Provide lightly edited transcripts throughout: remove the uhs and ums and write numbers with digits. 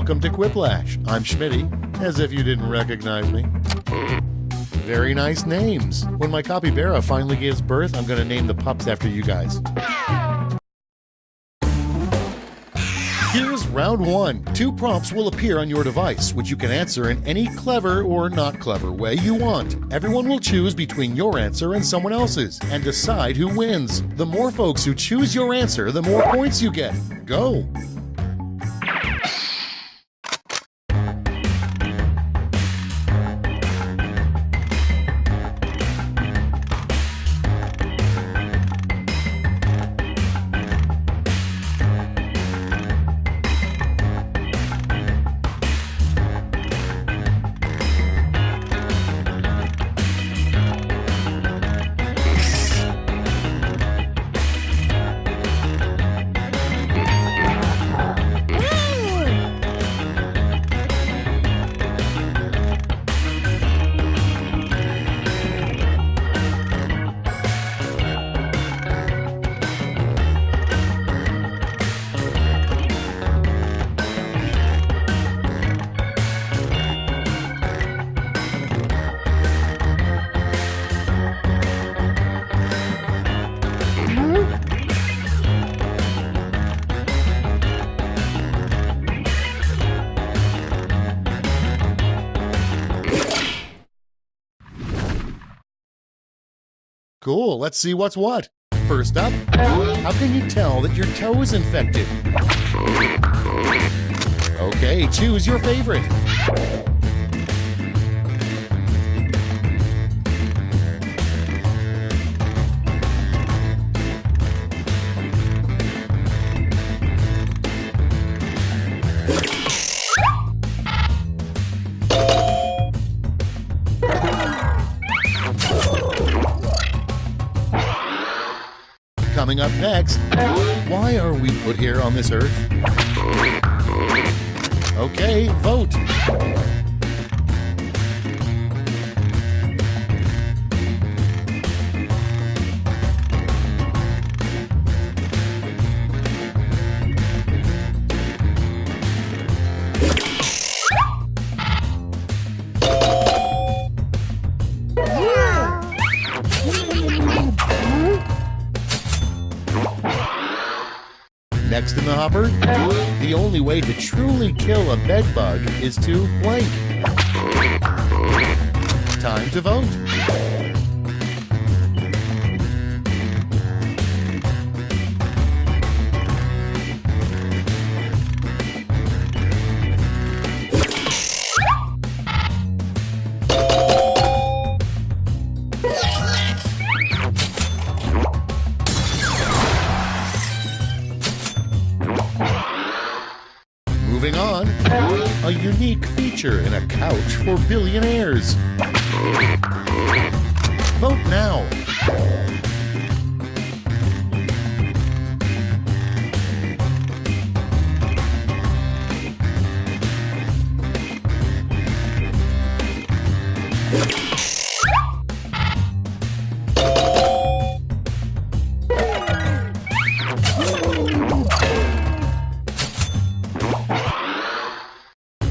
welcome to Quiplash. I'm Schmitty, as if you didn't recognize me. Very nice names. When my capybara finally gives birth, I'm going to name the pups after you guys. Here's round one. 2 prompts will appear on your device, which you can answer in any clever or not clever way you want. Everyone will choose between your answer and someone else's, and decide who wins. The more folks who choose your answer, the more points you get. Go! Cool, let's see what's what. First up, how can you tell that your toe is infected? Okay, choose your favorite. Coming up next, why are we put here on this earth? Okay, vote. Next in the hopper, the only way to truly kill a bed bug is to blank. Time to vote. Moving on, a unique feature in a couch for billionaires. Vote now.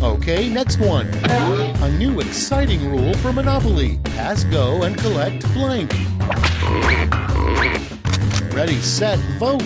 Okay, next one. A new exciting rule for Monopoly. Pass go and collect blank. Ready, set, vote.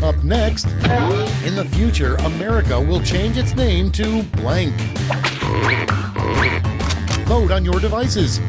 Up next, in the future, America will change its name to blank. Vote on your devices.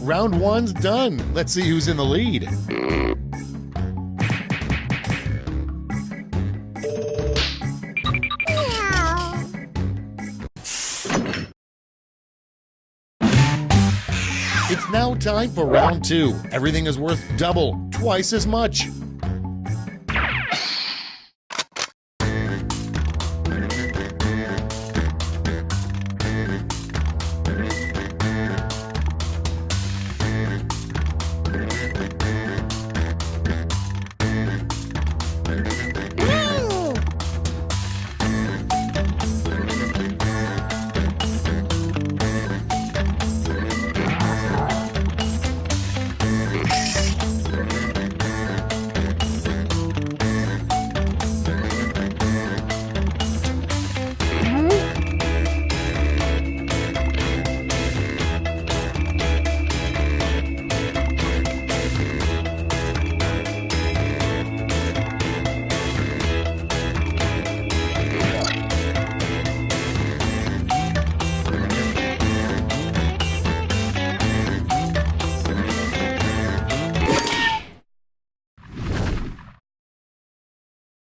Round Round one's done. Let's see who's in the lead. It's now time for round two. Everything is worth double, twice as much.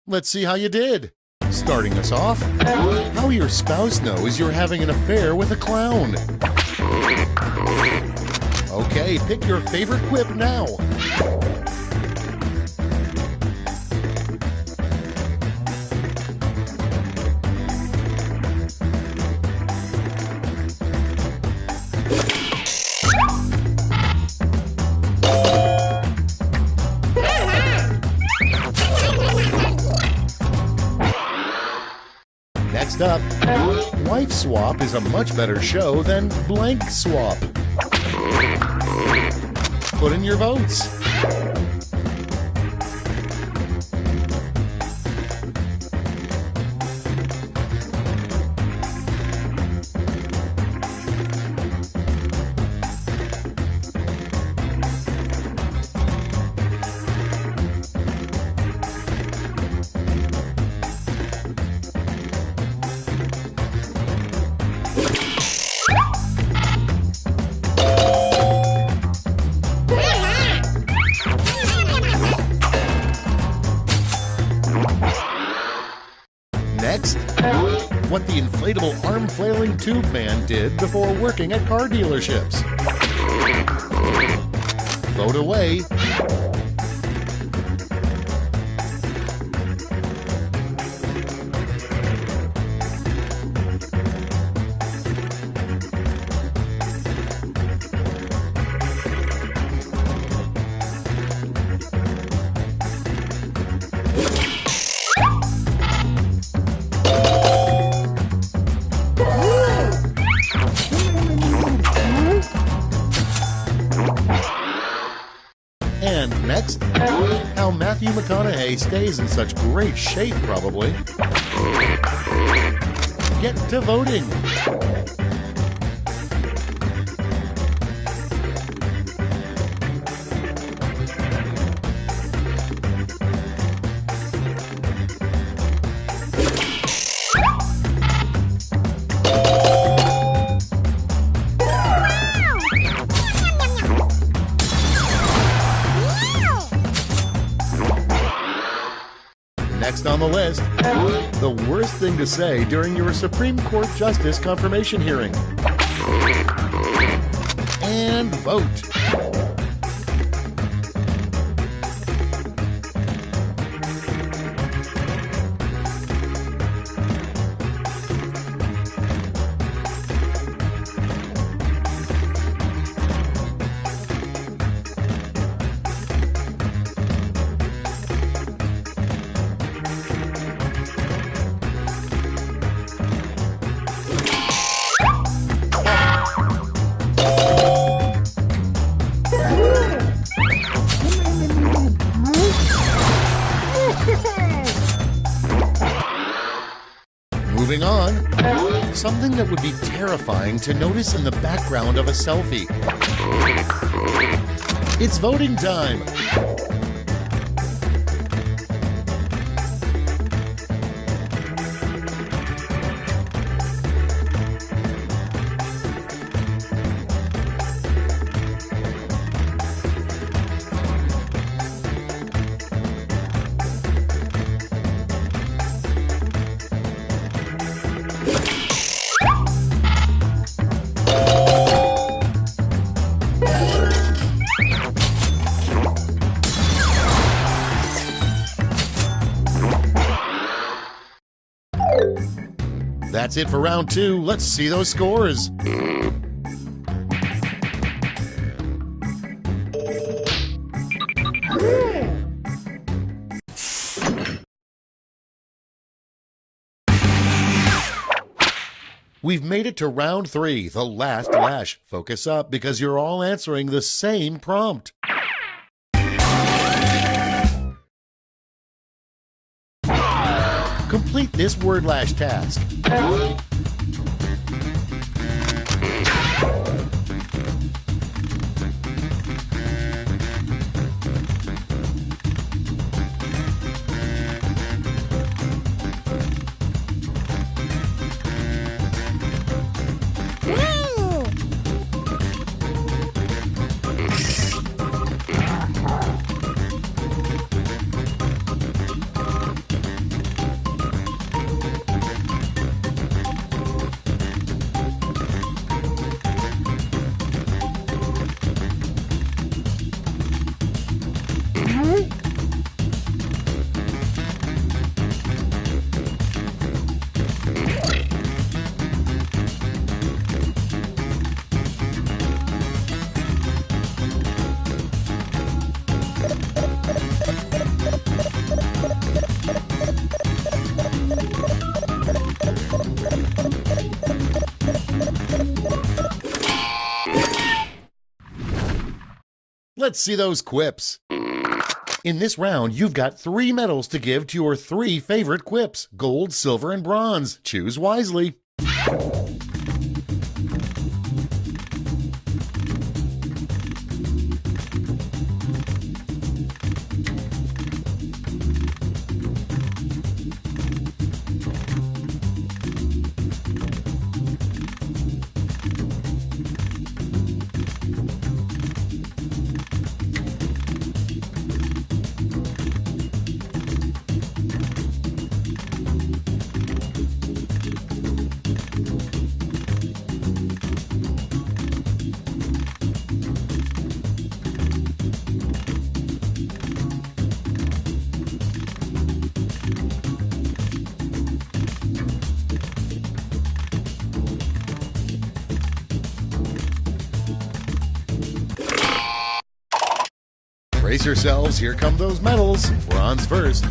Let's see how you did. Starting us off, how your spouse knows you're having an affair with a clown. Okay, pick your favorite quip now. Next up, Wife Swap is a much better show than Blank Swap. Put in your votes. Next, what the inflatable arm-flailing tube man did before working at car dealerships. Vote away. And next, how Matthew McConaughey stays in such great shape, probably. Get to voting. Next on the list, the worst thing to say during your Supreme Court Justice confirmation hearing. And vote. Moving on, something that would be terrifying to notice in the background of a selfie. It's voting time. That's it for round 2. Let's see those scores. We've made it to round 3, the last lash. Focus up because you're all answering the same prompt. Complete this word lash task. Let's see those quips. In this round, you've got 3 medals to give to your 3 favorite quips: gold, silver, and bronze. Choose wisely. Brace yourselves, here come those medals. Bronze first.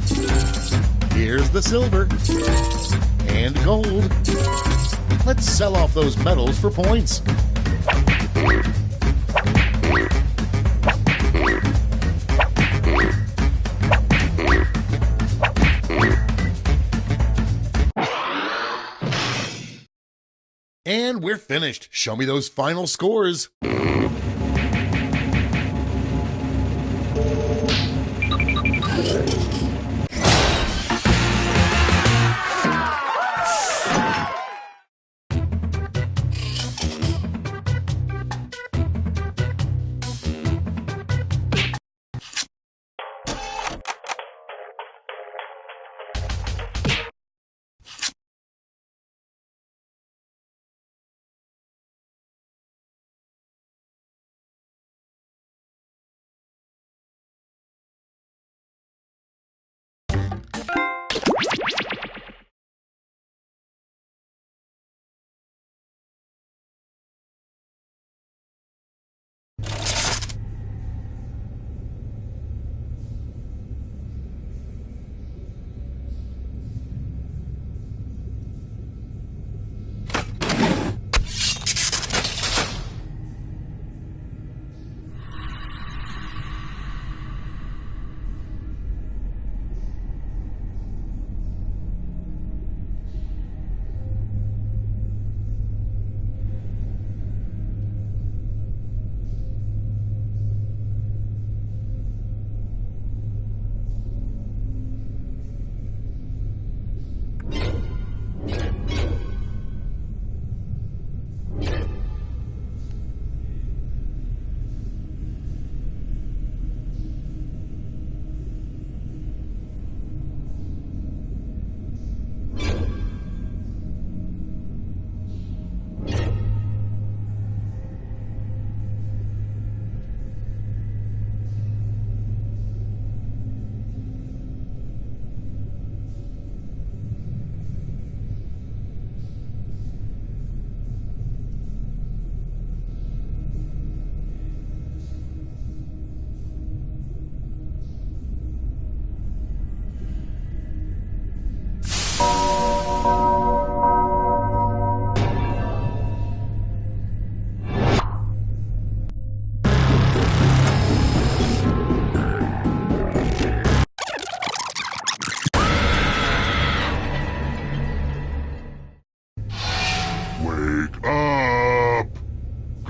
Here's the silver. And gold. Let's sell off those medals for points. And we're finished. Show me those final scores.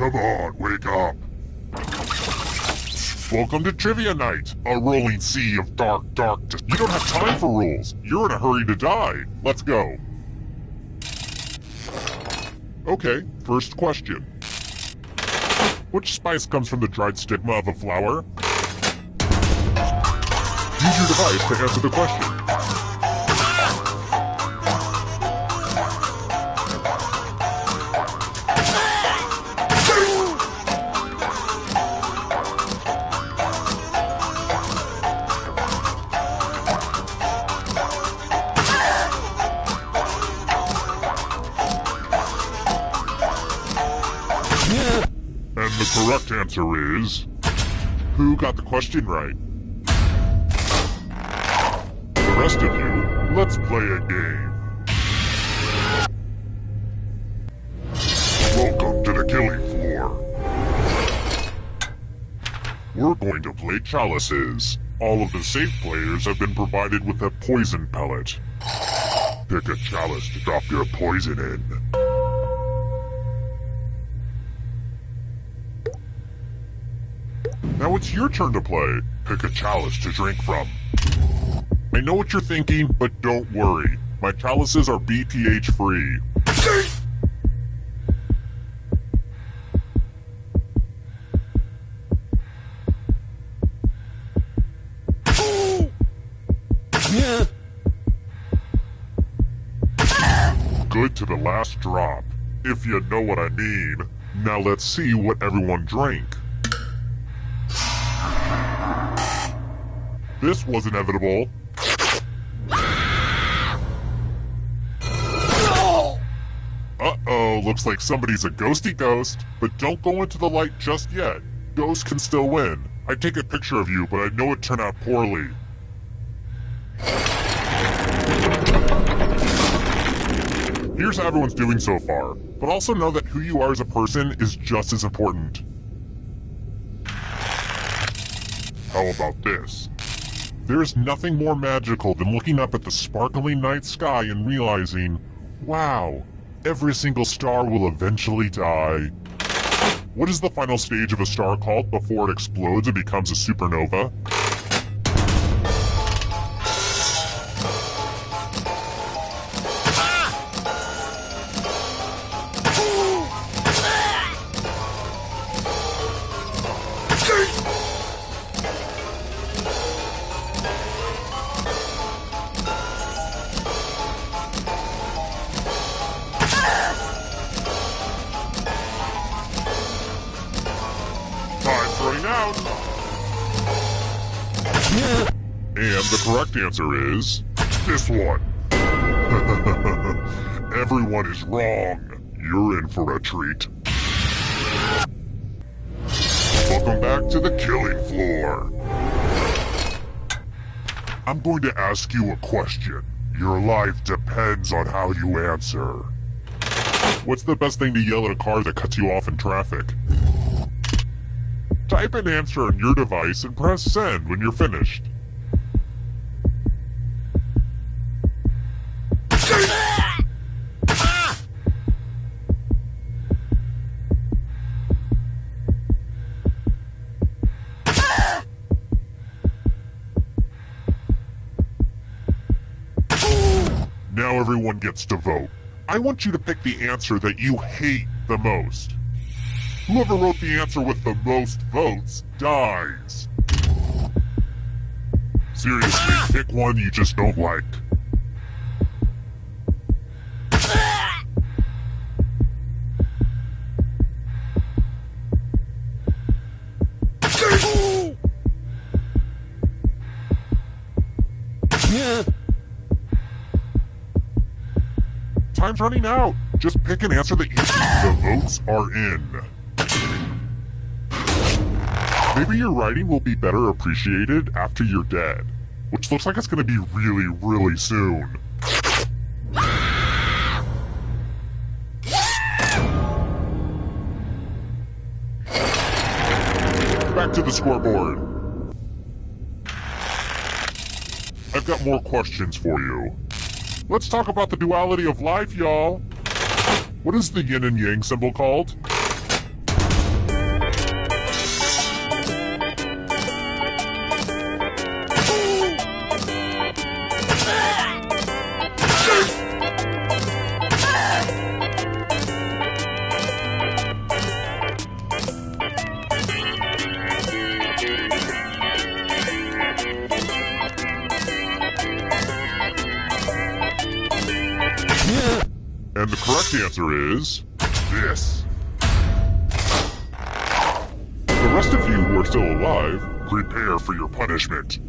Come on, wake up. Welcome to Trivia Night, a rolling sea of dark. You don't have time for rules. You're in a hurry to die. Let's go. Okay, first question. Which spice comes from the dried stigma of a flower? Use your device to answer the question. And the correct answer is... Who got the question right? The rest of you, let's play a game. Welcome to the killing floor. We're going to play chalices. All of the safe players have been provided with a poison pellet. Pick a chalice to drop your poison in. Now it's your turn to play. Pick a chalice to drink from. I know what you're thinking, but don't worry. My chalices are BPH free. Good to the last drop, if you know what I mean. Now let's see what everyone drank. This was inevitable. Uh-oh, looks like somebody's a ghosty ghost, but don't go into the light just yet. Ghosts can still win. I'd take a picture of you, but I know it turned out poorly. Here's how everyone's doing so far, but also know that who you are as a person is just as important. How about this? There's nothing more magical than looking up at the sparkling night sky and realizing, wow, every single star will eventually die. What is the final stage of a star called before it explodes and becomes a supernova? And the correct answer is... this one. Everyone is wrong. You're in for a treat. Welcome back to the killing floor. I'm going to ask you a question. Your life depends on how you answer. What's the best thing to yell at a car that cuts you off in traffic? Type an answer on your device and press send when you're finished. Now everyone gets to vote. I want you to pick the answer that you hate the most. Whoever wrote the answer with the most votes dies. Seriously, pick one you just don't like. Time's running out. Just pick an answer that you... The votes are in. Maybe your writing will be better appreciated after you're dead. Which looks like it's gonna be really, really soon. Back to the scoreboard. I've got more questions for you. Let's talk about the duality of life, y'all. What is the yin and yang symbol called? And the correct answer is this. The rest of you who are still alive, prepare for your punishment.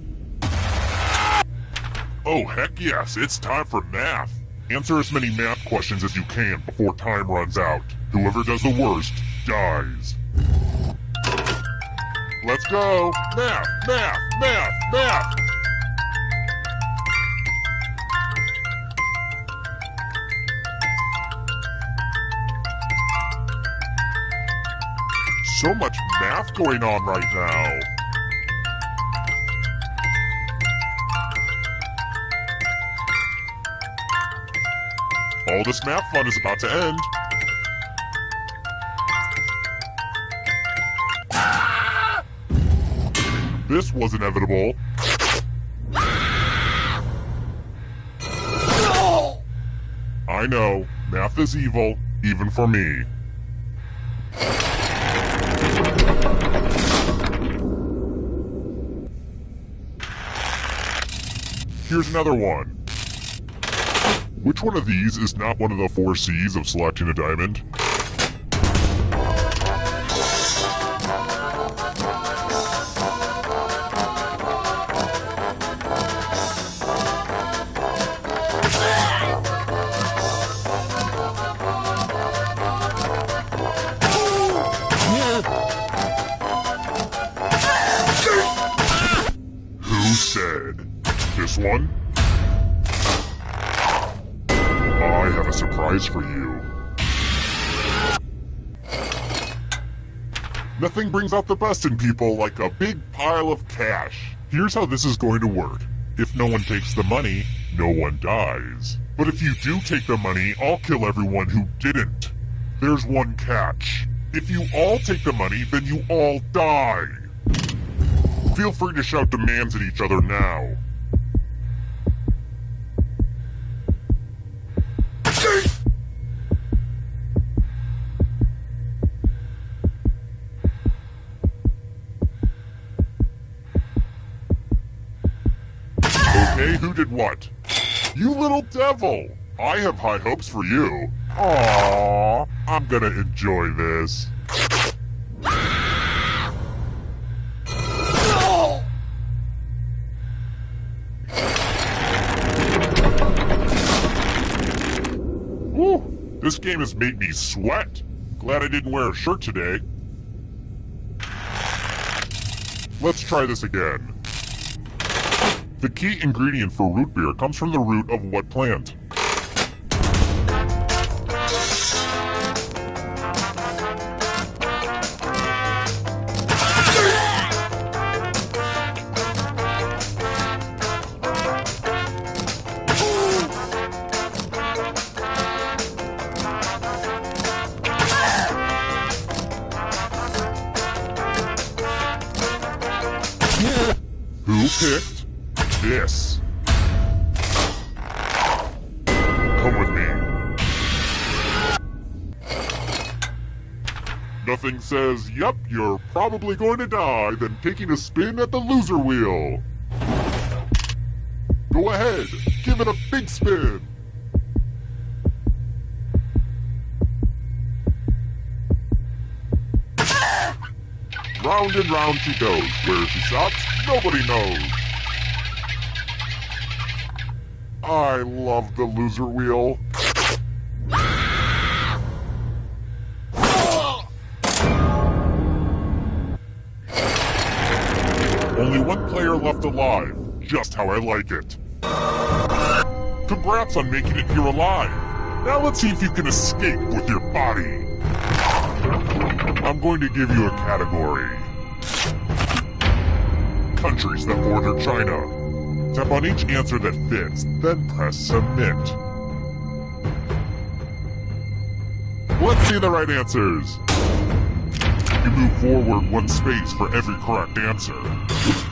Oh, heck yes, it's time for math. Answer as many math questions as you can before time runs out. Whoever does the worst dies. Let's go! Math, math, math, math! So much math going on right now. All this math fun is about to end. This was inevitable. I know, math is evil, even for me. Here's another one. Which one of these is not one of the 4 C's of selecting a diamond? Who said? This one? I have a surprise for you. Nothing brings out the best in people like a big pile of cash. Here's how this is going to work. If no one takes the money, no one dies. But if you do take the money, I'll kill everyone who didn't. There's one catch. If you all take the money, then you all die. Feel free to shout demands at each other now. Okay, who did what? You little devil! I have high hopes for you. Aww, I'm gonna enjoy this. Woo! This game has made me sweat. Glad I didn't wear a shirt today. Let's try this again. The key ingredient for root beer comes from the root of what plant? Who picked this? Come with me. Nothing says, "Yup, you're probably going to die," than taking a spin at the loser wheel. Go ahead, give it a big spin. Round and round she goes. Where she stops, nobody knows. I love the loser wheel. Only one player left alive. Just how I like it. Congrats on making it here alive. Now let's see if you can escape with your body. I'm going to give you a category. Countries that border China. Tap on each answer that fits, then press submit. Let's see the right answers. You move forward 1 space for every correct answer.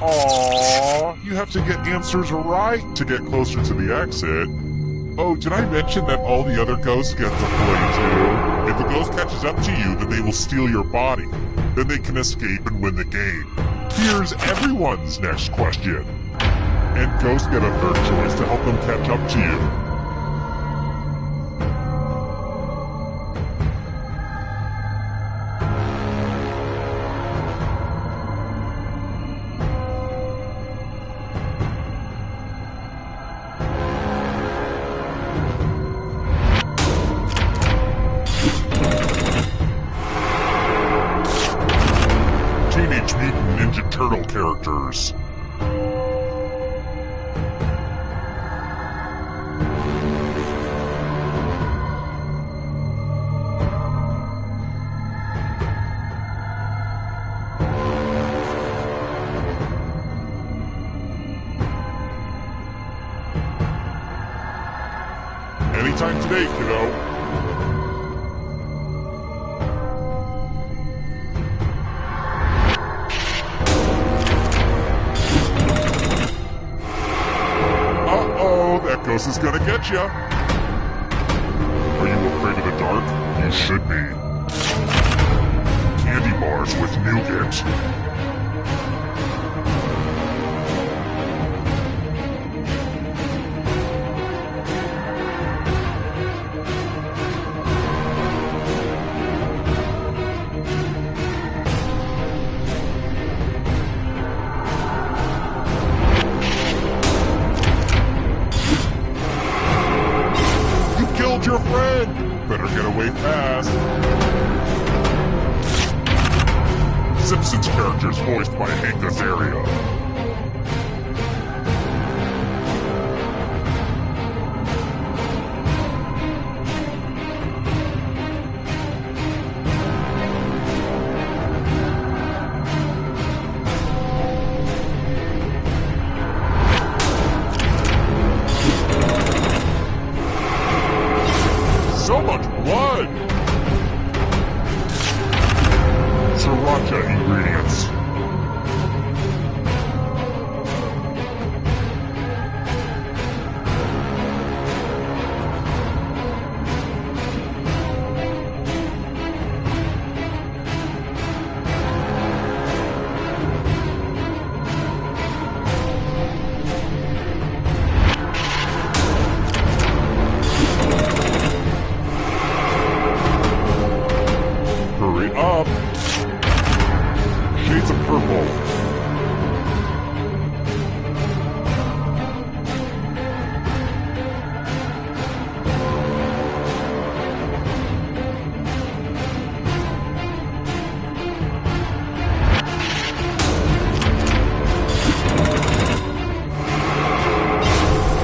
Aww, you have to get answers right to get closer to the exit. Oh, did I mention that all the other ghosts get to play too? If a ghost catches up to you, then they will steal your body. Then they can escape and win the game. Here's everyone's next question. And ghosts get a third choice to help them catch up to you. turtle characters. Anytime today, kiddo. That ghost is gonna get ya. Are you afraid of the dark? You should be. Candy bars with nougat. Your friend! Better get away fast. Simpsons characters voiced by Hank Azaria. So much blood! Sriracha ingredients. Hurry up! Shades of purple.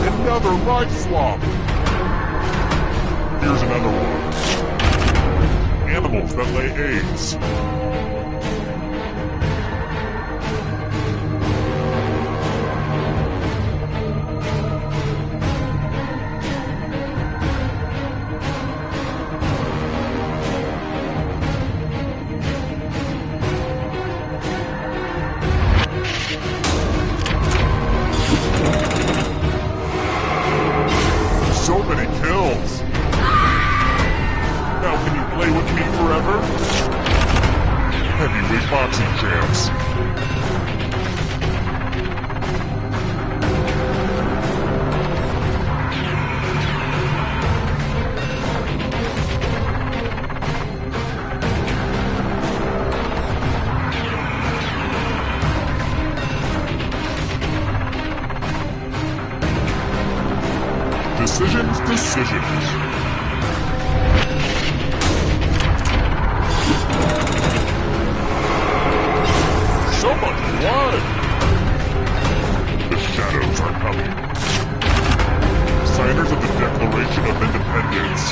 Another life swap! Here's another one. Animals that lay eggs. So many kills! Now can you play with me forever? Heavyweight boxing champs. Decisions. So much blood! The shadows are coming. Signers of the Declaration of Independence.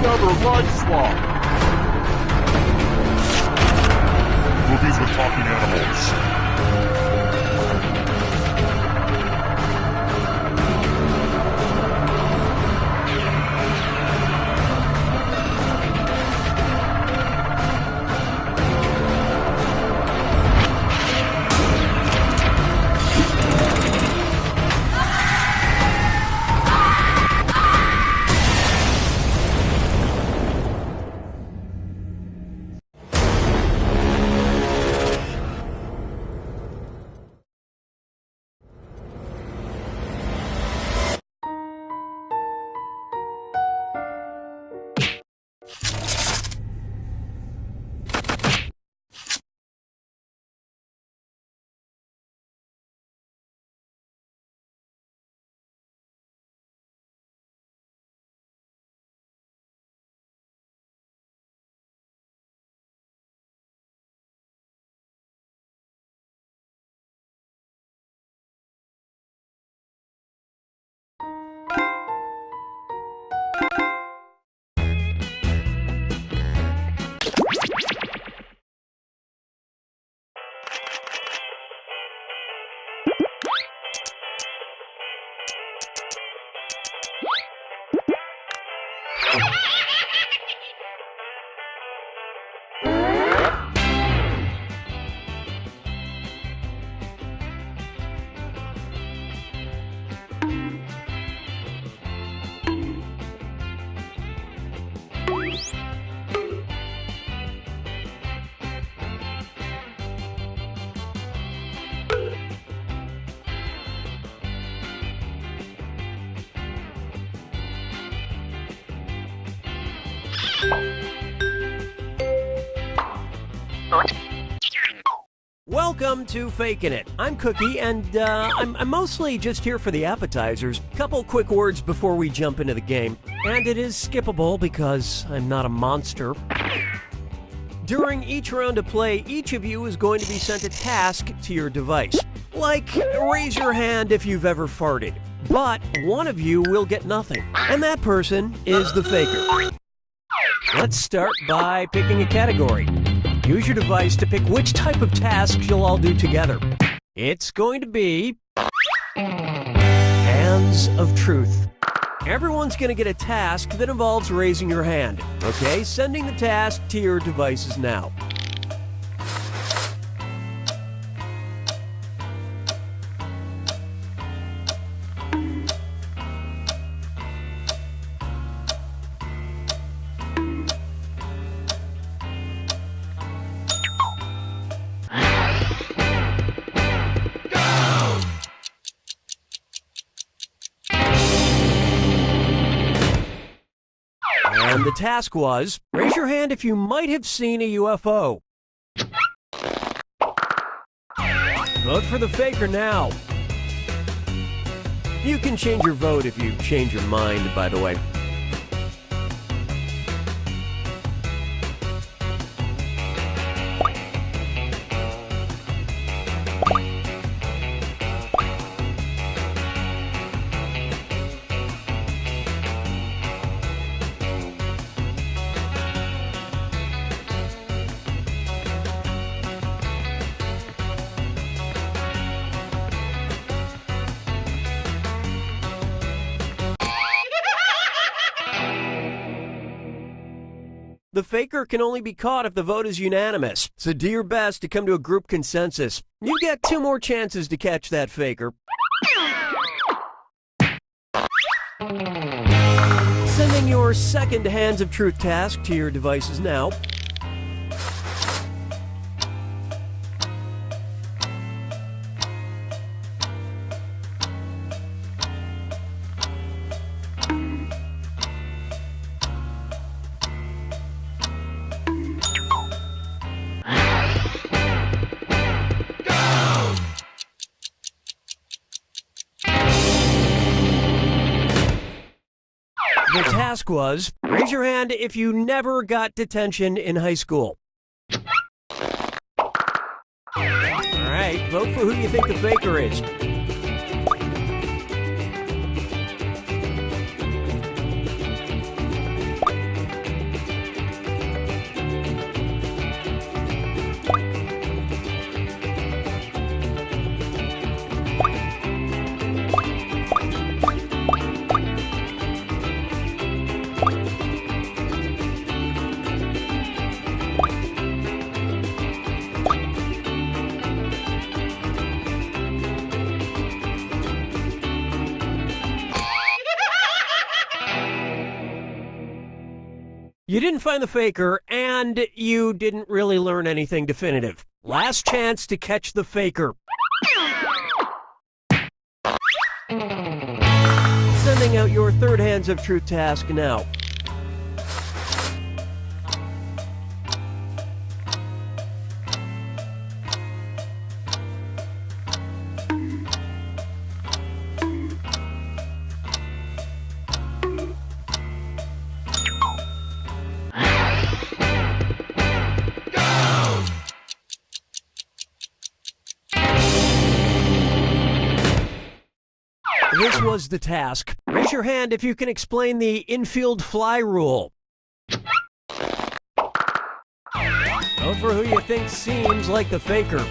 Another life swap! Movies with talking animals. Welcome to Fakin' It. I'm Cookie, and I'm mostly just here for the appetizers. Couple quick words before we jump into the game. And it is skippable because I'm not a monster. During each round of play, each of you is going to be sent a task to your device. Like, raise your hand if you've ever farted. But one of you will get nothing, and that person is the faker. Let's start by picking a category. Use your device to pick which type of tasks you'll all do together. It's going to be Hands of Truth. Everyone's going to get a task that involves raising your hand. Okay, sending the task to your devices now. And the task was, raise your hand if you might have seen a UFO. Vote for the faker now. You can change your vote if you change your mind, by the way. The faker can only be caught if the vote is unanimous, so do your best to come to a group consensus. You get 2 more chances to catch that faker. Sending your second Hands of Truth task to your devices now. The task was, raise your hand if you never got detention in high school. All right, vote for who you think the faker is. You didn't find the faker, and you didn't really learn anything definitive. Last chance to catch the faker. Sending out your third Hands of Truth task now. This was the task. Raise your hand if you can explain the infield fly rule. Vote for who you think seems like the faker.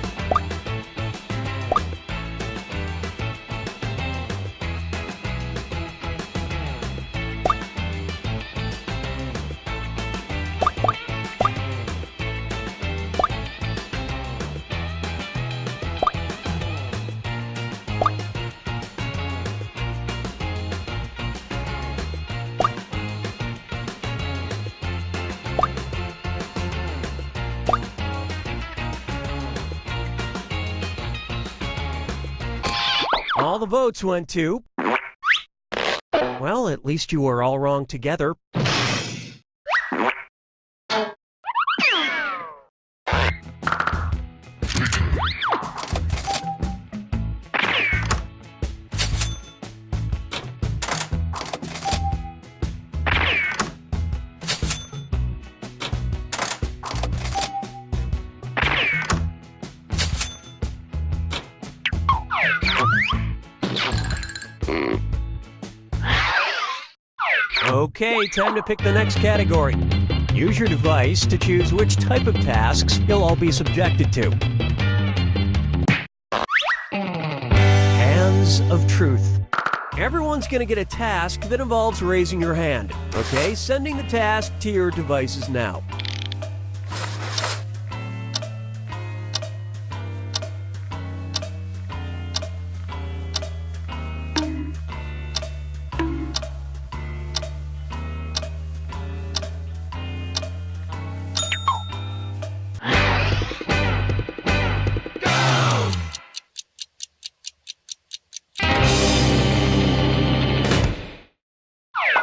All the votes went to... Well, at least you were all wrong together. Okay, time to pick the next category. Use your device to choose which type of tasks you'll all be subjected to. Hands of Truth. Everyone's going to get a task that involves raising your hand. Okay, sending the task to your devices now.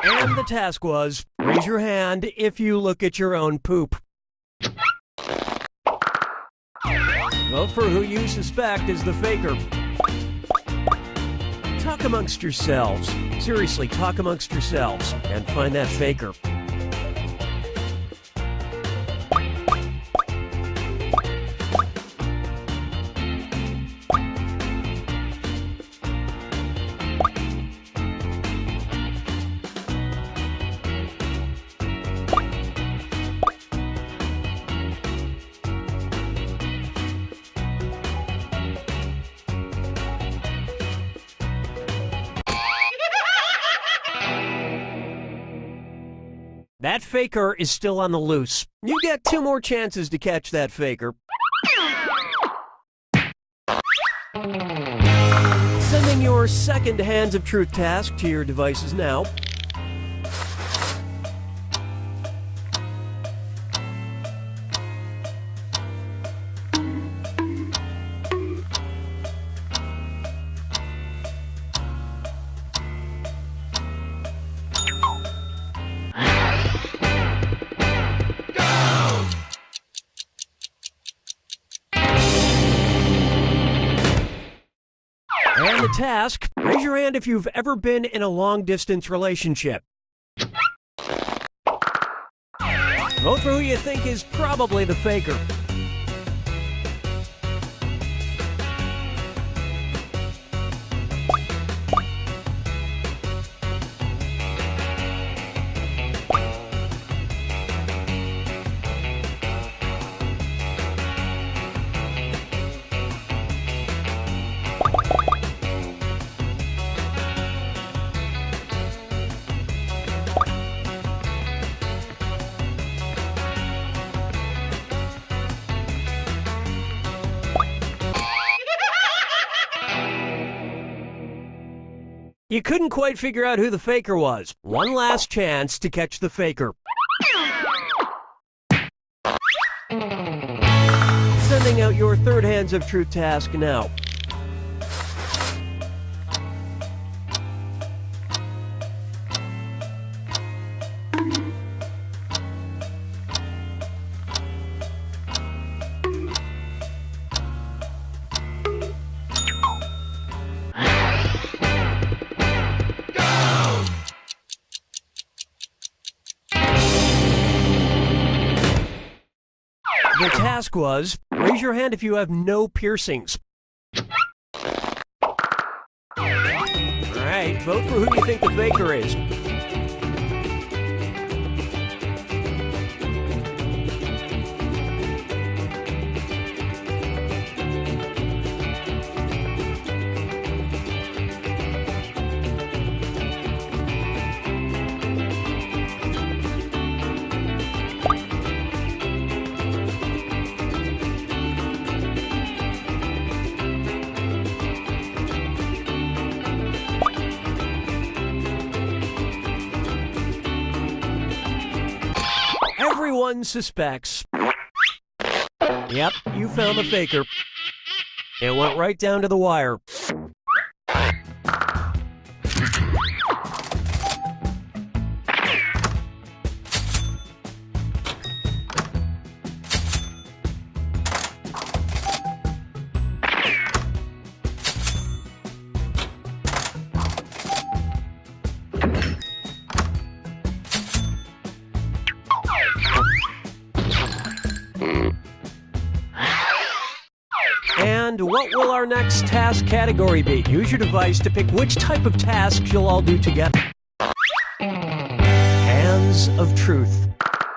And the task was, raise your hand if you look at your own poop. Vote for who you suspect is the faker. Talk amongst yourselves. Seriously, talk amongst yourselves and find that faker. That faker is still on the loose. You get 2 more chances to catch that faker. Sending your second Hands of Truth task to your devices now. And the task, raise your hand if you've ever been in a long-distance relationship. Vote for who you think is probably the faker. You couldn't quite figure out who the faker was. One last chance to catch the faker. Sending out your third Hands of Truth task now. The task was, raise your hand if you have no piercings. Alright, vote for who you think the faker is. Everyone suspects. Yep, you found the faker. It went right down to the wire. And what will our next task category be? Use your device to pick which type of tasks you'll all do together. seconds of truth.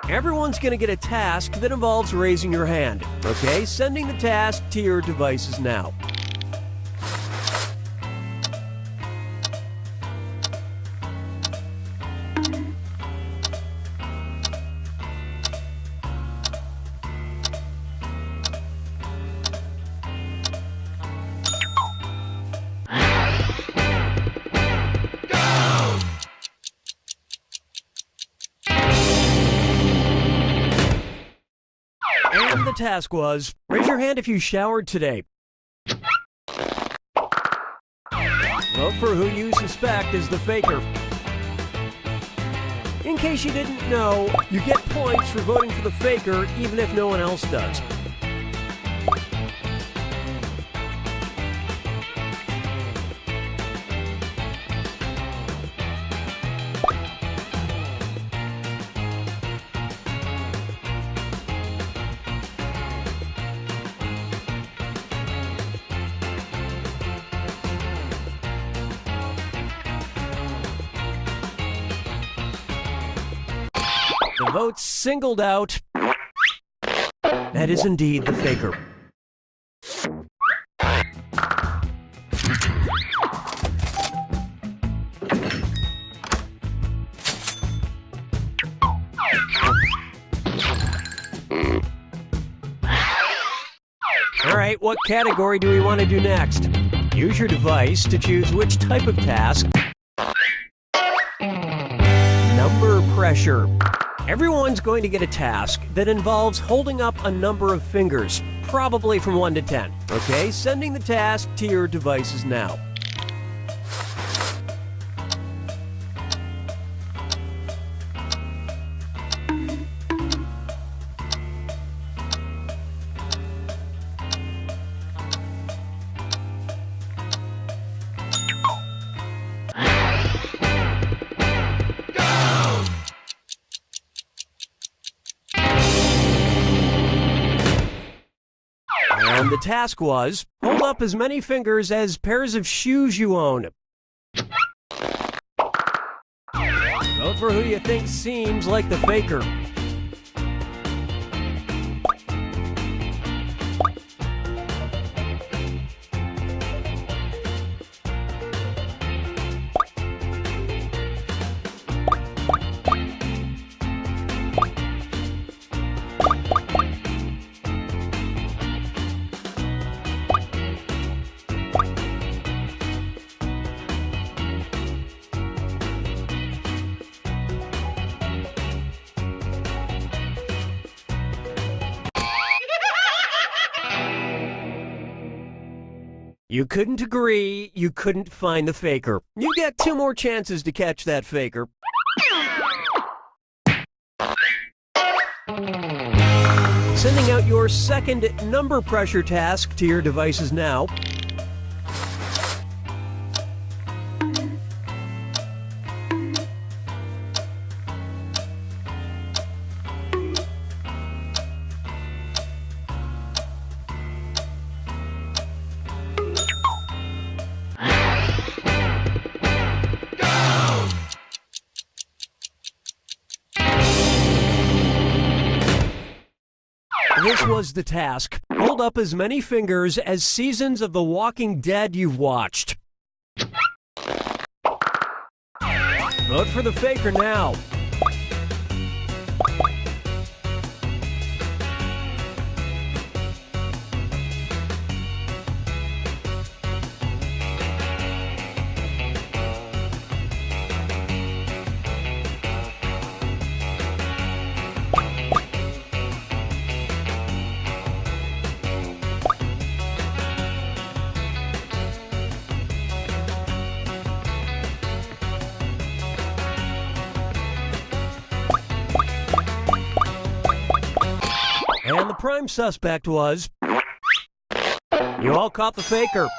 Everyone's going to get a task that involves raising your hand. Okay, sending the task to your devices now. And the task was, raise your hand if you showered today. Vote for who you suspect is the faker. In case you didn't know, you get points for voting for the faker even if no one else does. The votes singled out. That is indeed the faker. All right, what category do we want to do next? Use your device to choose which type of task. Number pressure. Everyone's going to get a task that involves holding up a number of fingers, probably from 1 to 10. Okay, sending the task to your devices now. And the task was, hold up as many fingers as pairs of shoes you own. Vote for who you think seems like the faker. You couldn't agree, you couldn't find the faker. You get 2 more chances to catch that faker. Sending out your second number pressure task to your devices now. This was the task. Hold up as many fingers as seasons of The Walking Dead you've watched. Vote for the faker now. And the prime suspect was... You all caught the faker.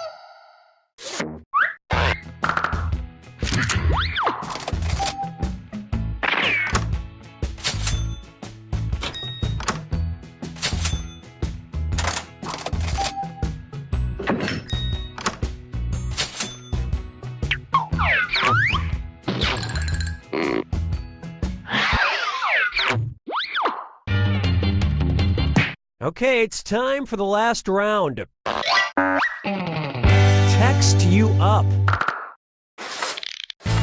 Okay, it's time for the last round. Text you up.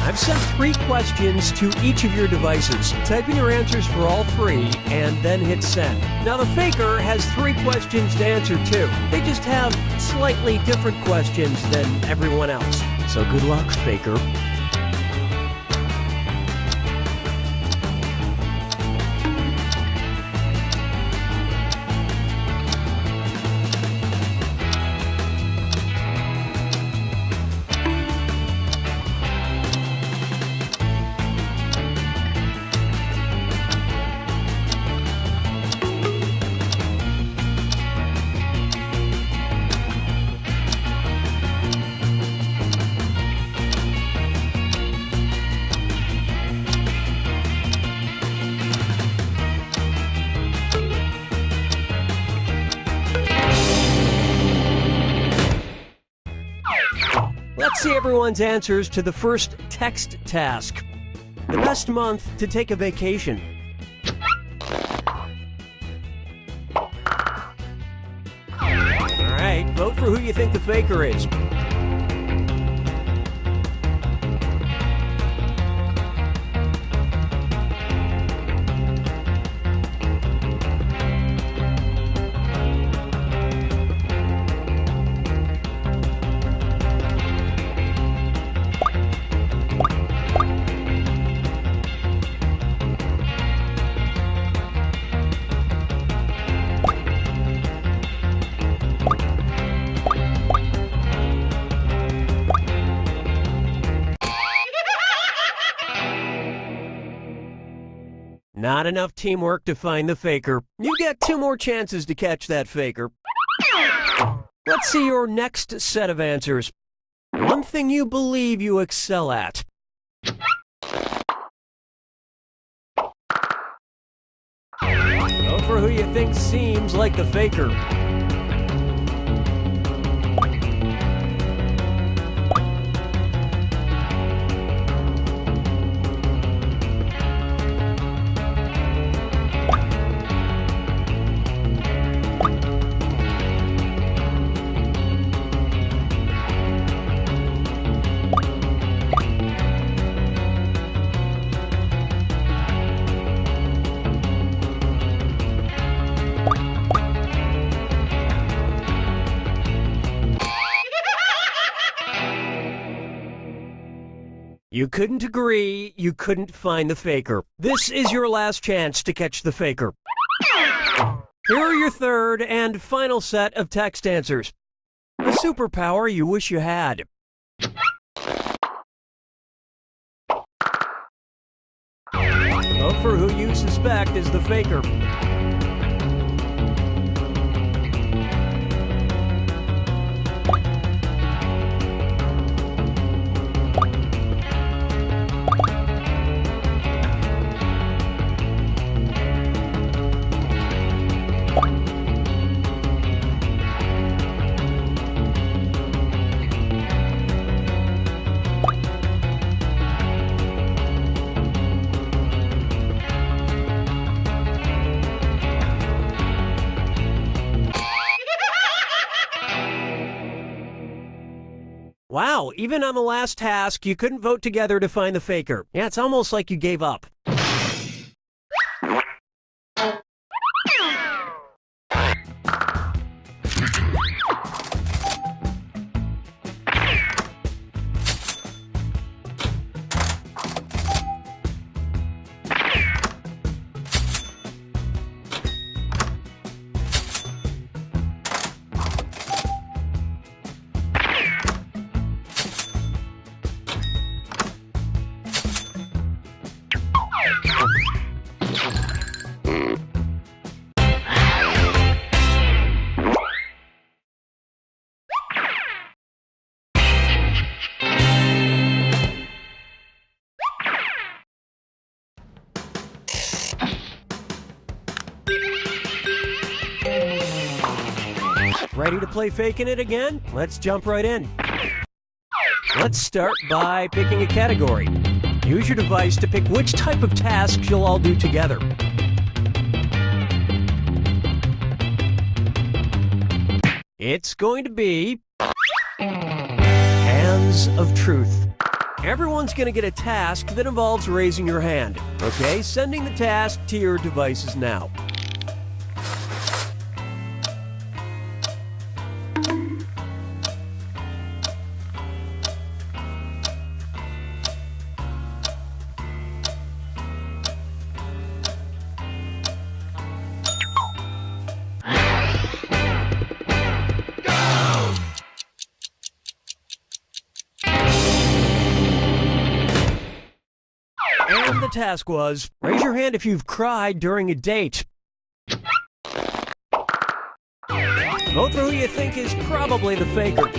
I've sent 3 questions to each of your devices. Type in your answers for all 3 and then hit send. Now the faker has 3 questions to answer too. They just have slightly different questions than everyone else. So good luck, faker. Let's see everyone's answers to the first text task. The best month to take a vacation. Alright, vote for who you think the faker is. Not enough teamwork to find the faker. You get 2 more chances to catch that faker. Let's see your next set of answers. One thing you believe you excel at. Vote for who you think seems like the faker. You couldn't agree, you couldn't find the faker. This is your last chance to catch the faker. Here are your third and final set of text answers. A superpower you wish you had. Vote for who you suspect is the faker. Wow, even on the last task, you couldn't vote together to find the faker. Yeah, it's almost like you gave up. Ready to play Faking It again? Let's jump right in. Let's start by picking a category. Use your device to pick which type of tasks you'll all do together. It's going to be Hands of Truth. Everyone's going to get a task that involves raising your hand. Okay, sending the task to your devices now. And the task was, raise your hand if you've cried during a date. Vote for who you think is probably the faker.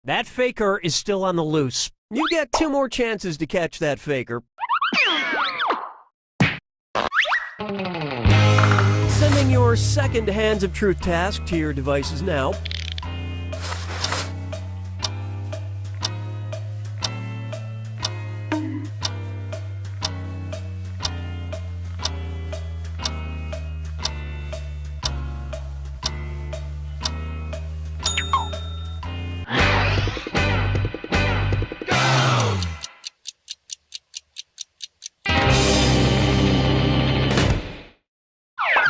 That faker is still on the loose. You get 2 more chances to catch that faker. Sending your second Hands of Truth task to your devices now.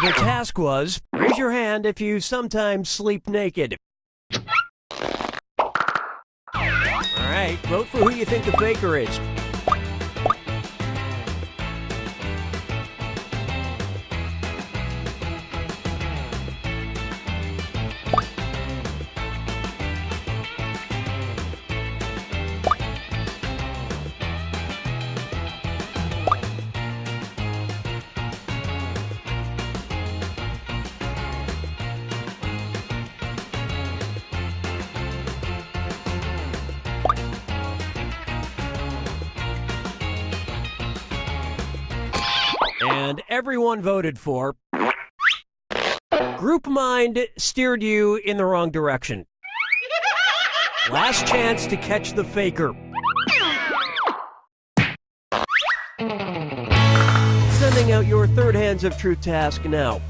The task was, raise your hand if you sometimes sleep naked. Alright, vote for who you think the faker is. And everyone voted for. Group Mind steered you in the wrong direction. Last chance to catch the faker. Sending out your third Hands of Truth task now.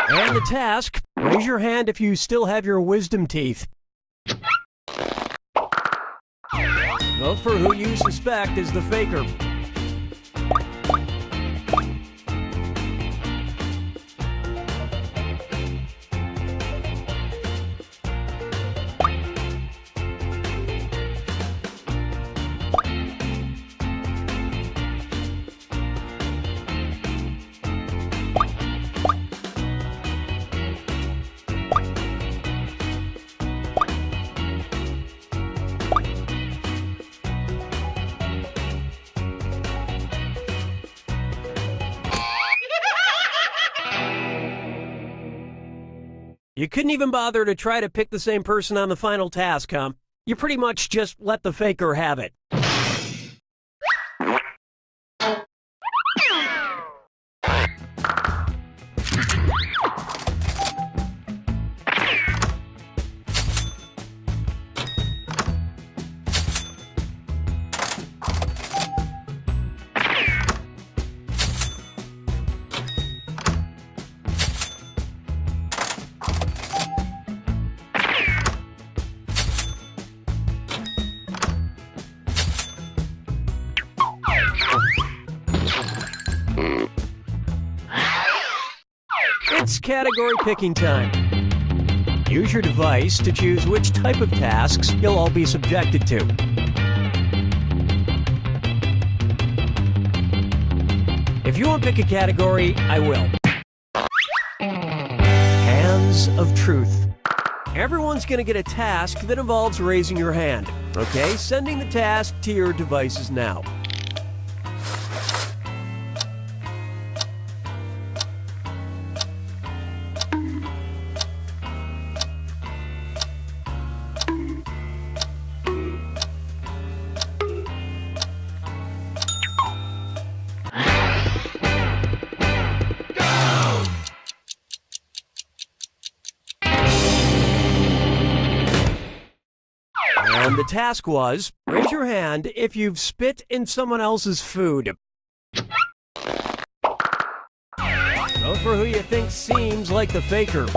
And the task, raise your hand if you still have your wisdom teeth. Vote for who you suspect is the faker. You couldn't even bother to try to pick the same person on the final task, huh? You pretty much just let the faker have it. It's category picking time. Use your device to choose which type of tasks you'll all be subjected to. If you won't pick a category, I will. Hands of Truth. Everyone's going to get a task that involves raising your hand. Okay, sending the task to your devices now. And the task was, raise your hand if you've spit in someone else's food. Vote for who you think seems like the faker.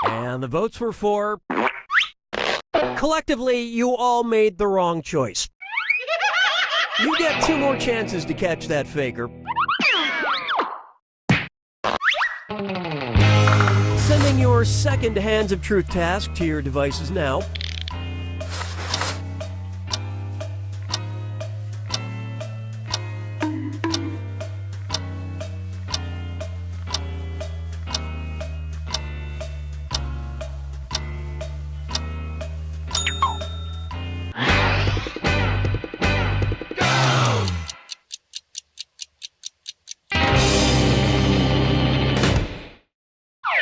And the votes were for... Collectively, you all made the wrong choice. You get 2 more chances to catch that faker. Sending your second Hands of Truth task to your devices now.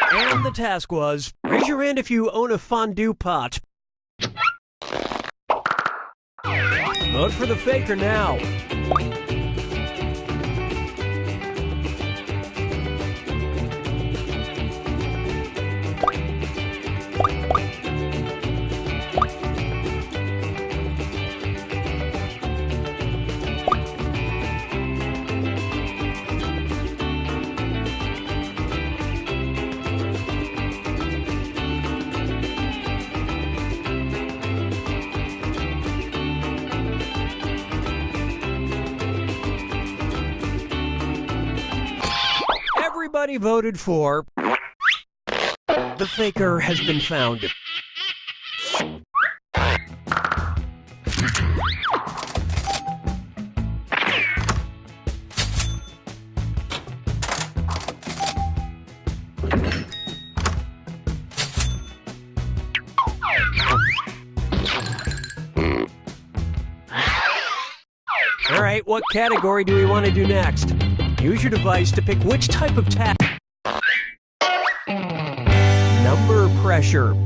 And the task was, raise your hand if you own a fondue pot. Vote for the faker now. Everybody voted for... The faker has been found. All right, what category do we want to do next? Use your device to pick which type of task. Number pressure.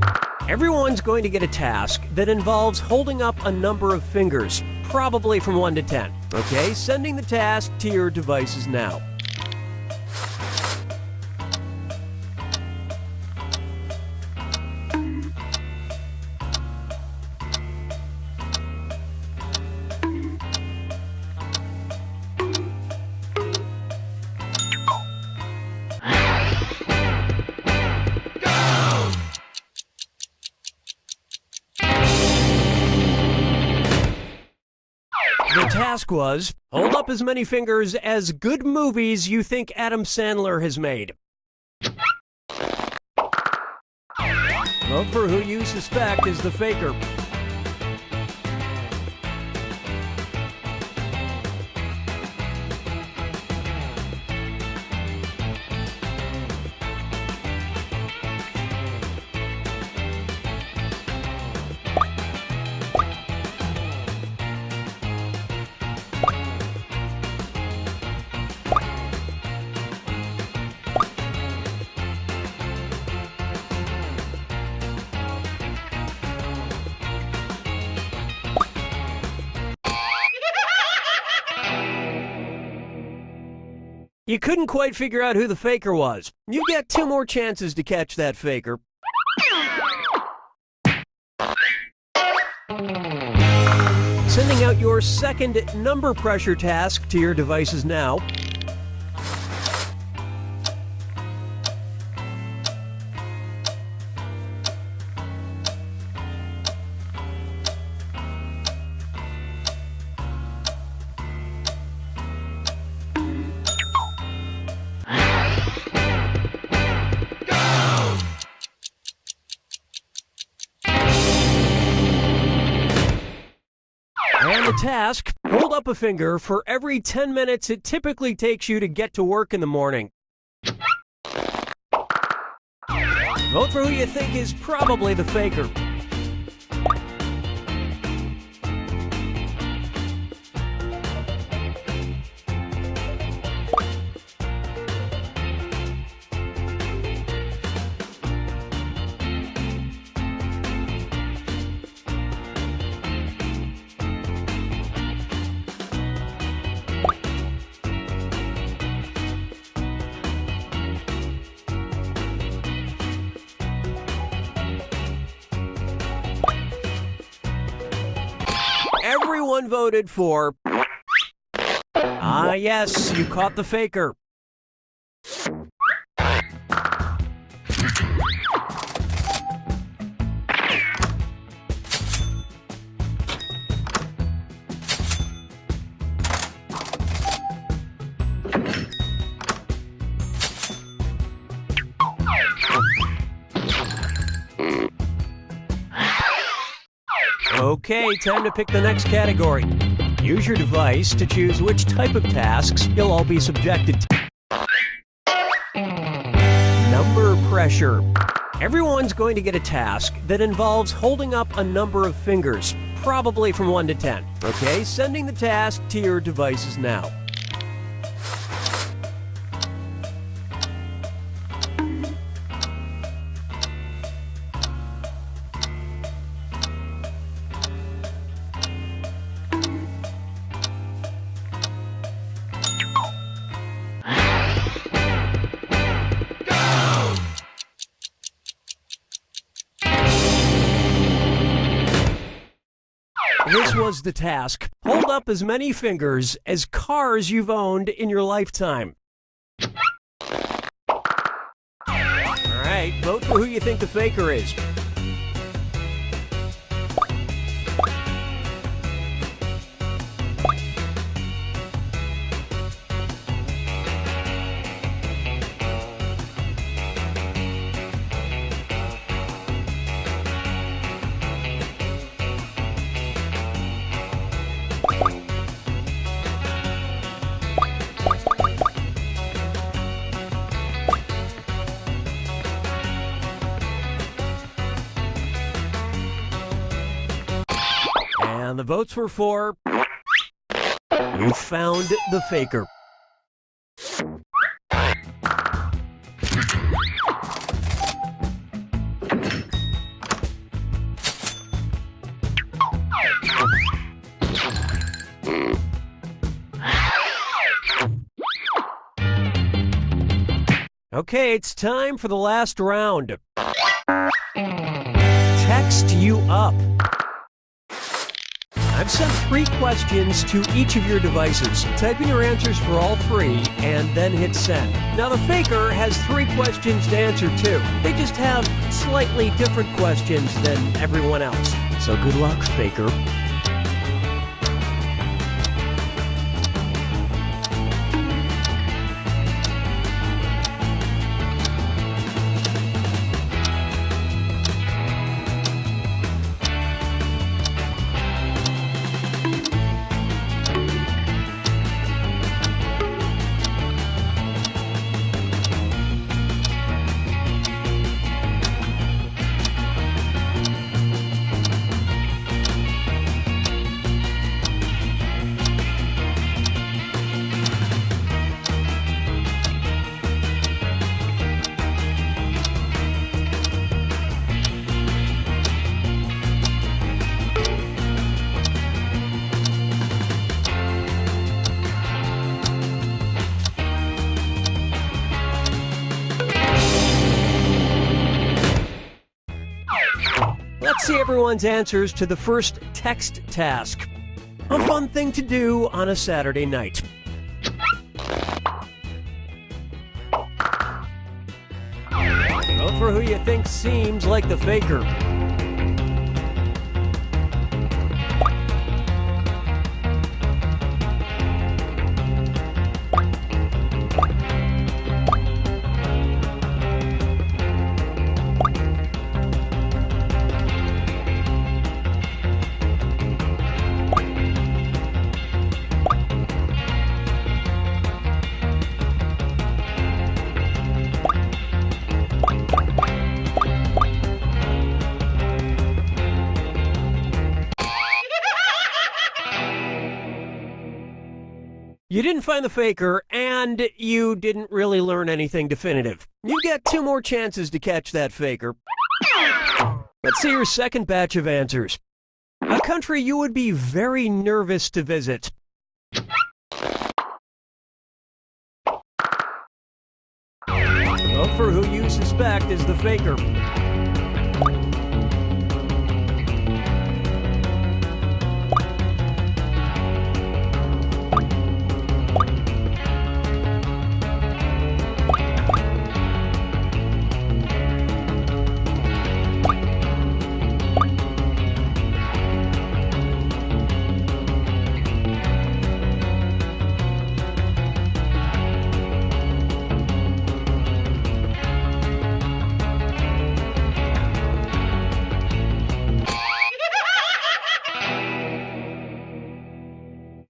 Everyone's going to get a task that involves holding up a number of fingers, probably from 1 to 10. Okay, sending the task to your devices now. The task was, hold up as many fingers as good movies you think Adam Sandler has made. Vote for who you suspect is the faker. You couldn't quite figure out who the faker was. You get 2 more chances to catch that faker. Sending out your second number pressure task to your devices now. And the task, hold up a finger for every 10 minutes it typically takes you to get to work in the morning. Vote for who you think is probably the faker. Everyone voted for... Ah, yes, you caught the faker. Okay, time to pick the next category. Use your device to choose which type of tasks you'll all be subjected to. Number pressure. Everyone's going to get a task that involves holding up a number of fingers, probably from 1 to 10. Okay, sending the task to your devices now. This was the task. Hold up as many fingers as cars you've owned in your lifetime. All right, vote for who you think the faker is. And the votes were for... You found the faker. Okay, it's time for the last round. Text you up. I've sent 3 questions to each of your devices. Type in your answers for all 3 and then hit send. Now the faker has 3 questions to answer too. They just have slightly different questions than everyone else. So good luck, faker. everyone's answers to the first text task. A fun thing to do on a Saturday night. Vote for who you think seems like the faker. You didn't find the faker, and you didn't really learn anything definitive. You get 2 more chances to catch that faker. Let's see your second batch of answers. A country you would be very nervous to visit. Vote for who you suspect is the faker.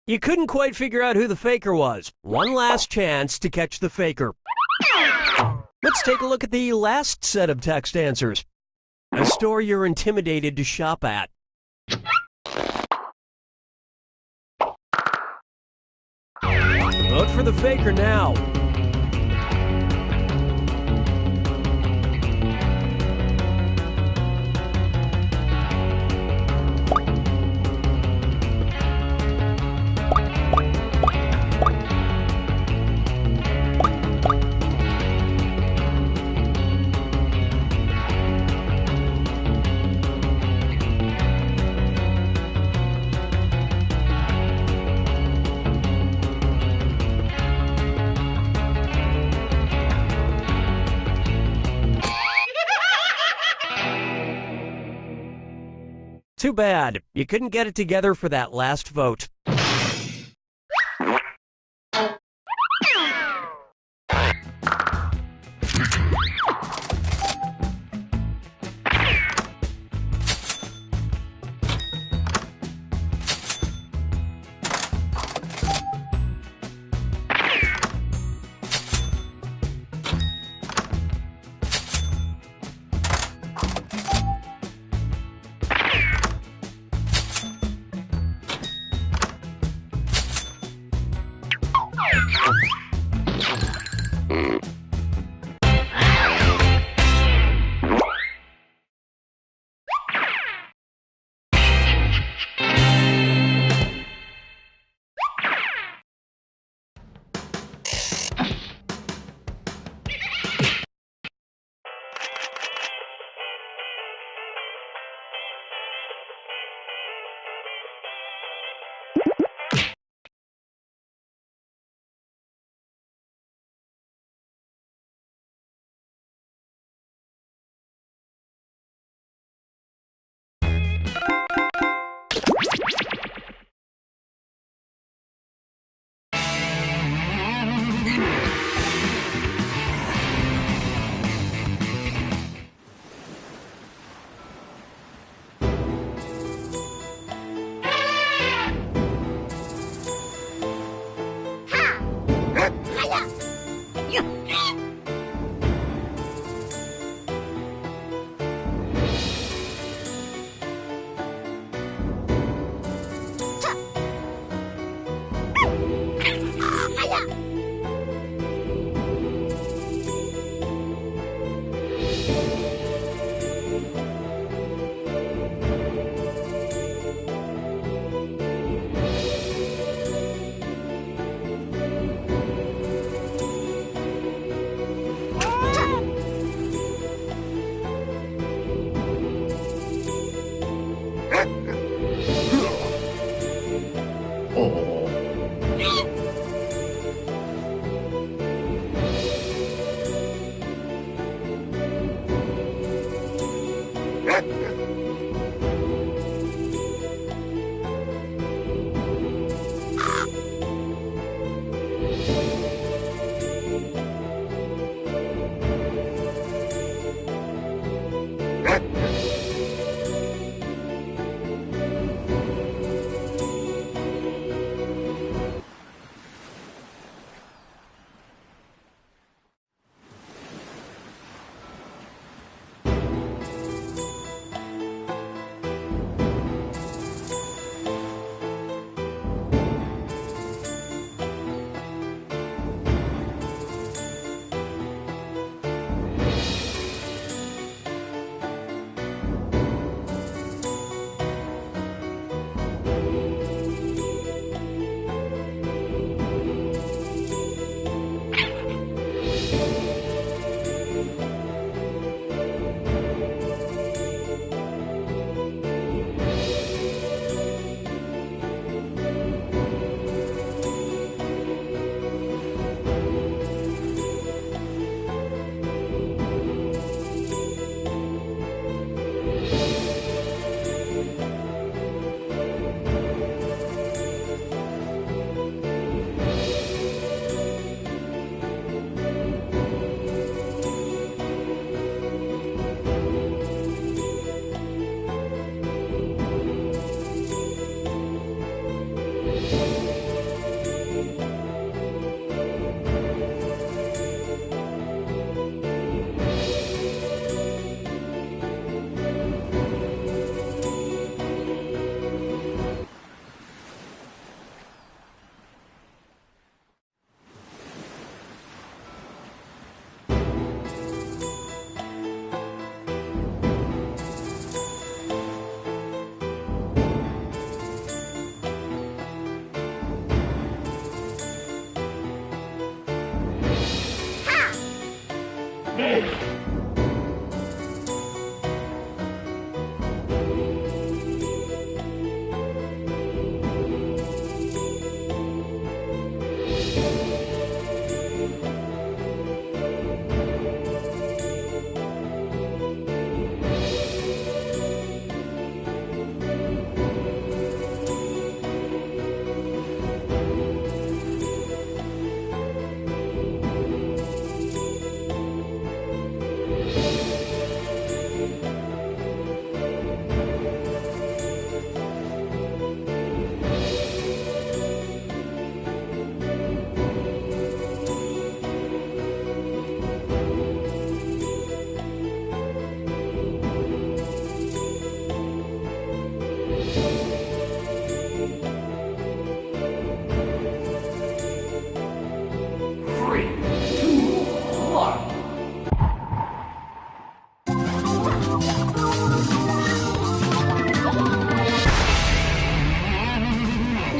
You couldn't quite figure out who the faker was. One last chance to catch the faker. Let's take a look at the last set of text answers. A store you're intimidated to shop at. Vote for the faker now. Too bad. You couldn't get it together for that last vote.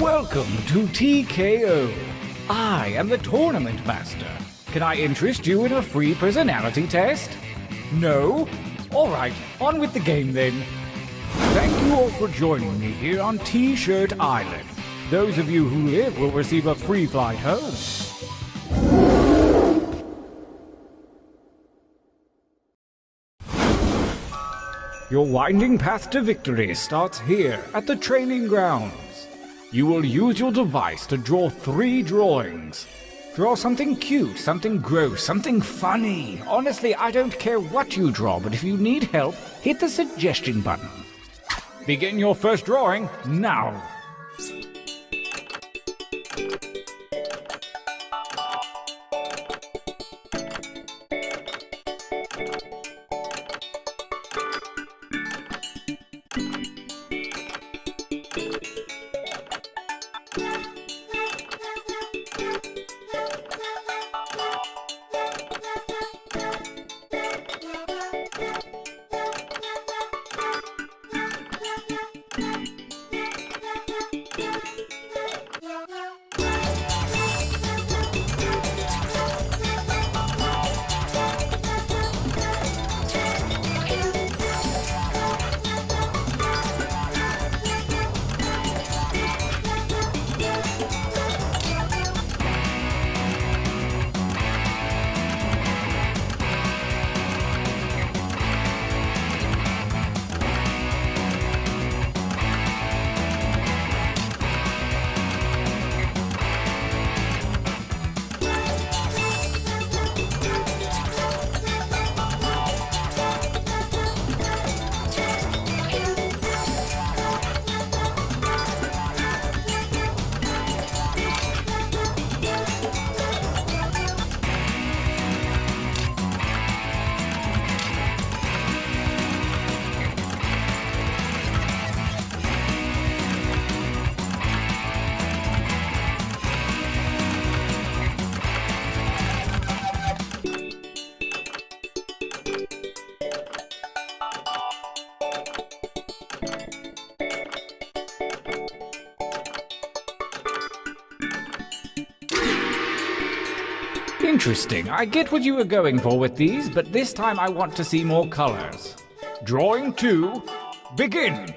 Welcome to TKO. I am the Tournament Master. Can I interest you in a free personality test? No? Alright, on with the game then. Thank you all for joining me here on T-Shirt Island. Those of you who live will receive a free flight home. Your winding path to victory starts here at the training grounds. You will use your device to draw 3 drawings. Draw something cute, something gross, something funny. Honestly, I don't care what you draw, but if you need help, hit the suggestion button. Begin your first drawing now. Interesting. I get what you were going for with these, but this time I want to see more colors. Drawing 2, begin!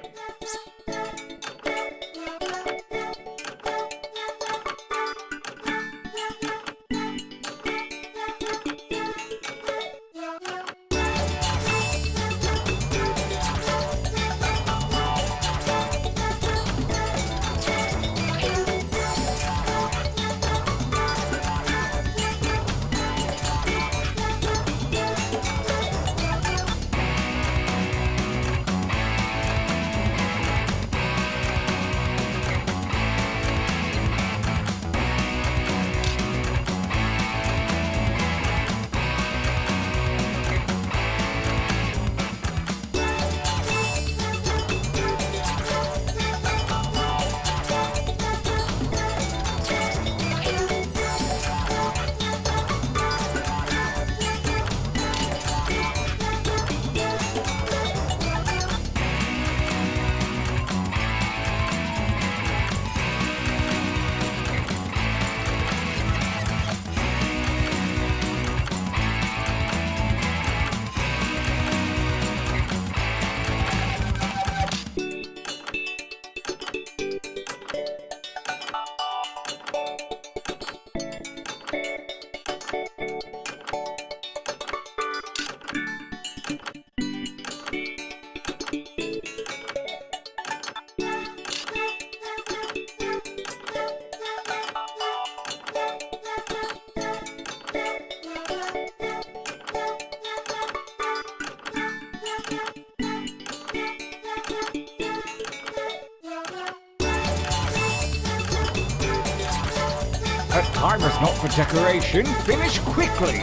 That time is not for decoration. Finish quickly.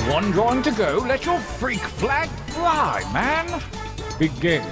One drawing to go. Let your freak flag fly, man. Begin.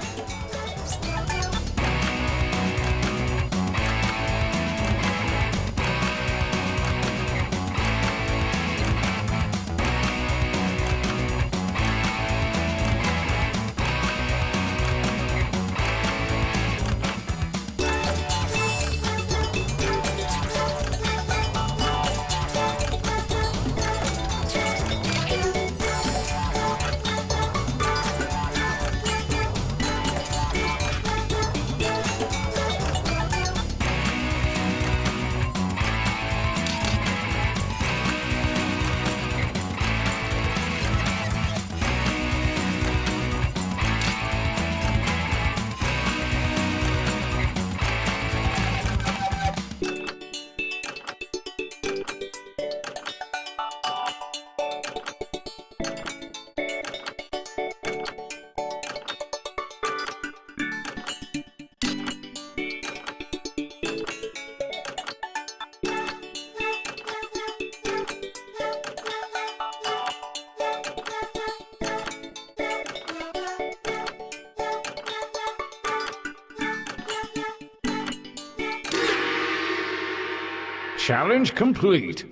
Challenge complete.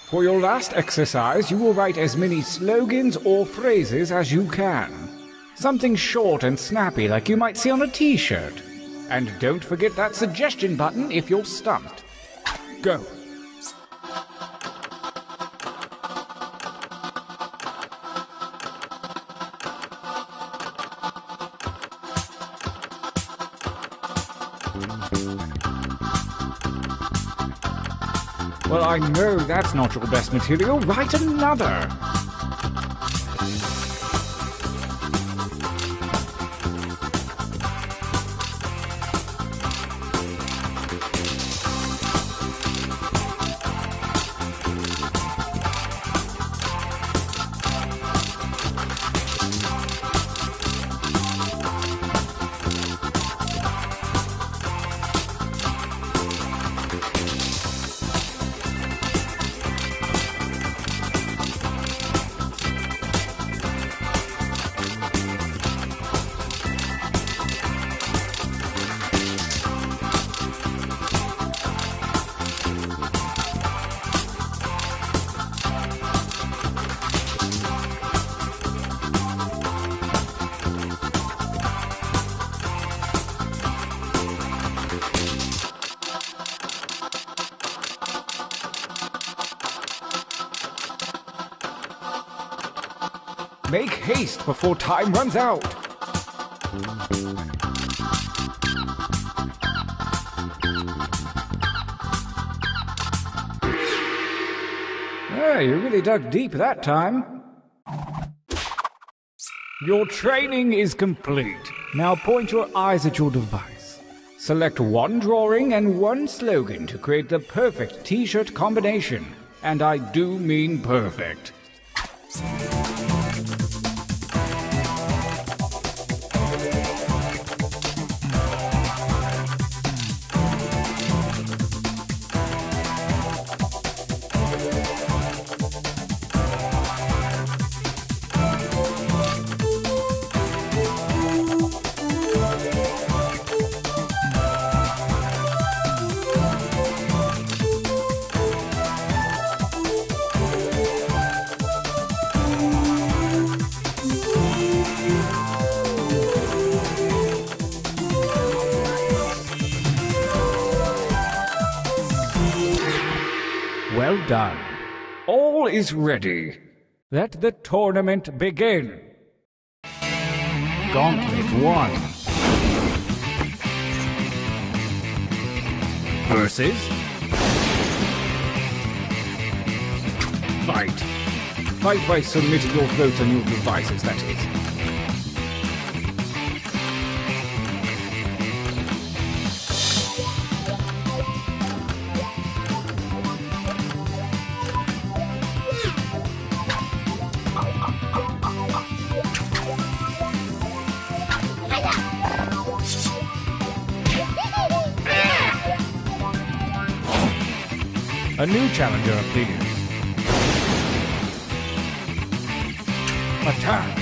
For your last exercise, you will write as many slogans or phrases as you can. Something short and snappy like you might see on a t-shirt. And don't forget that suggestion button if you're stumped. Go. Well, I know that's not your best material. Write another. Make haste before time runs out. You really dug deep that time. Your training is complete. Now point your eyes at your device. Select one drawing and one slogan to create the perfect t-shirt combination. And I do mean perfect. Well done. All is ready. Let the tournament begin. Gauntlet 1. Versus... Fight. Fight by submitting your votes on your devices, that is. A new challenger appears. Attack!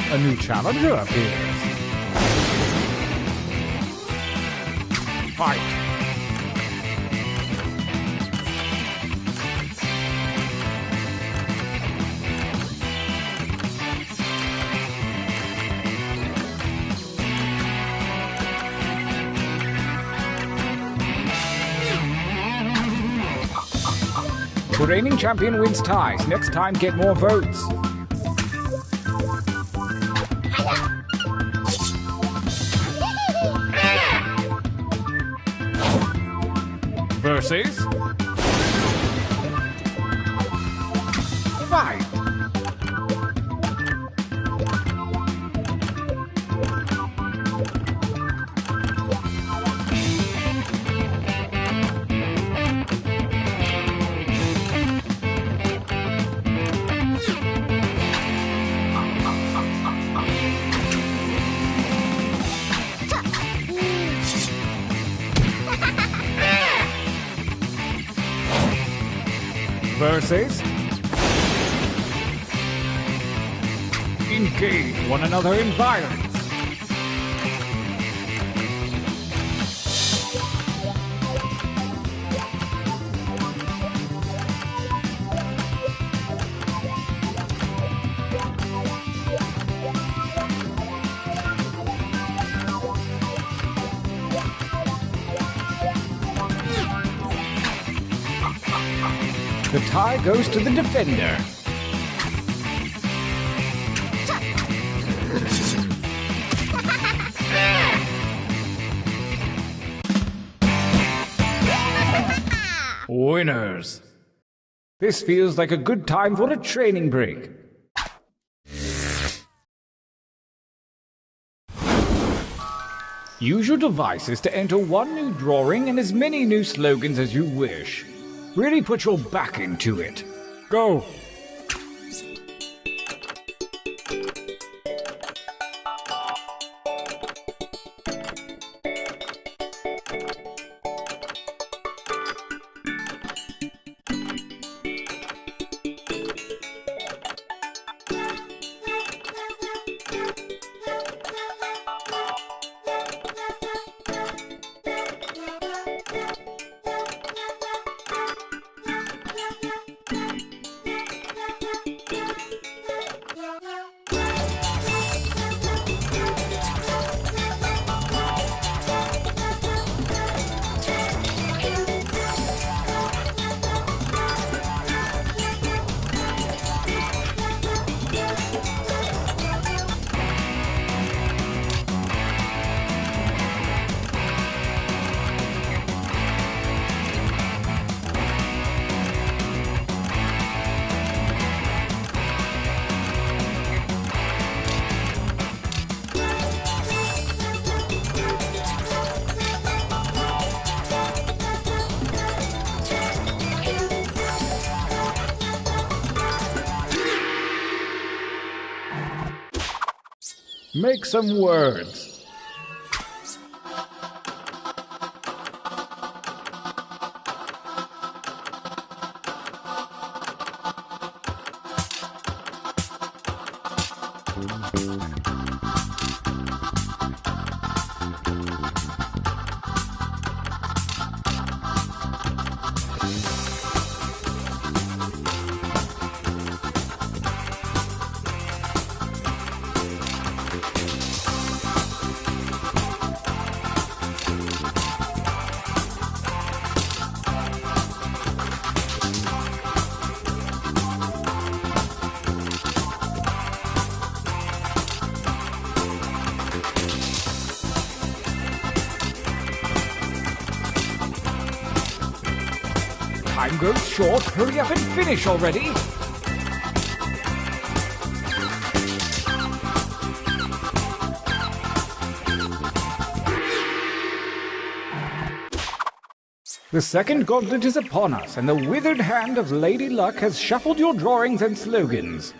A new challenger appears. Fight! The reigning champion wins ties. Next time, get more votes. Versus... Fight! Versus... Engage one another in violence. The tie goes to the defender. Winners. This feels like a good time for a training break. Use your devices to enter one new drawing and as many new slogans as you wish. Really put your back into it. Go! Make some words. Time goes short. Hurry up and finish already. The second gauntlet is upon us, and the withered hand of Lady Luck has shuffled your drawings and slogans.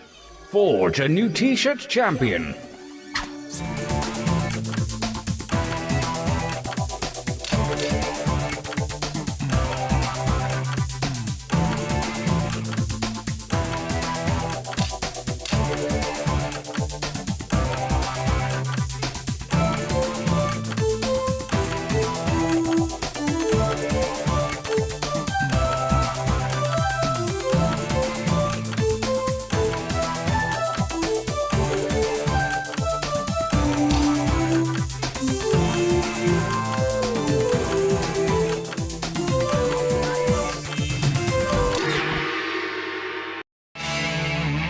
Forge a new T-shirt champion.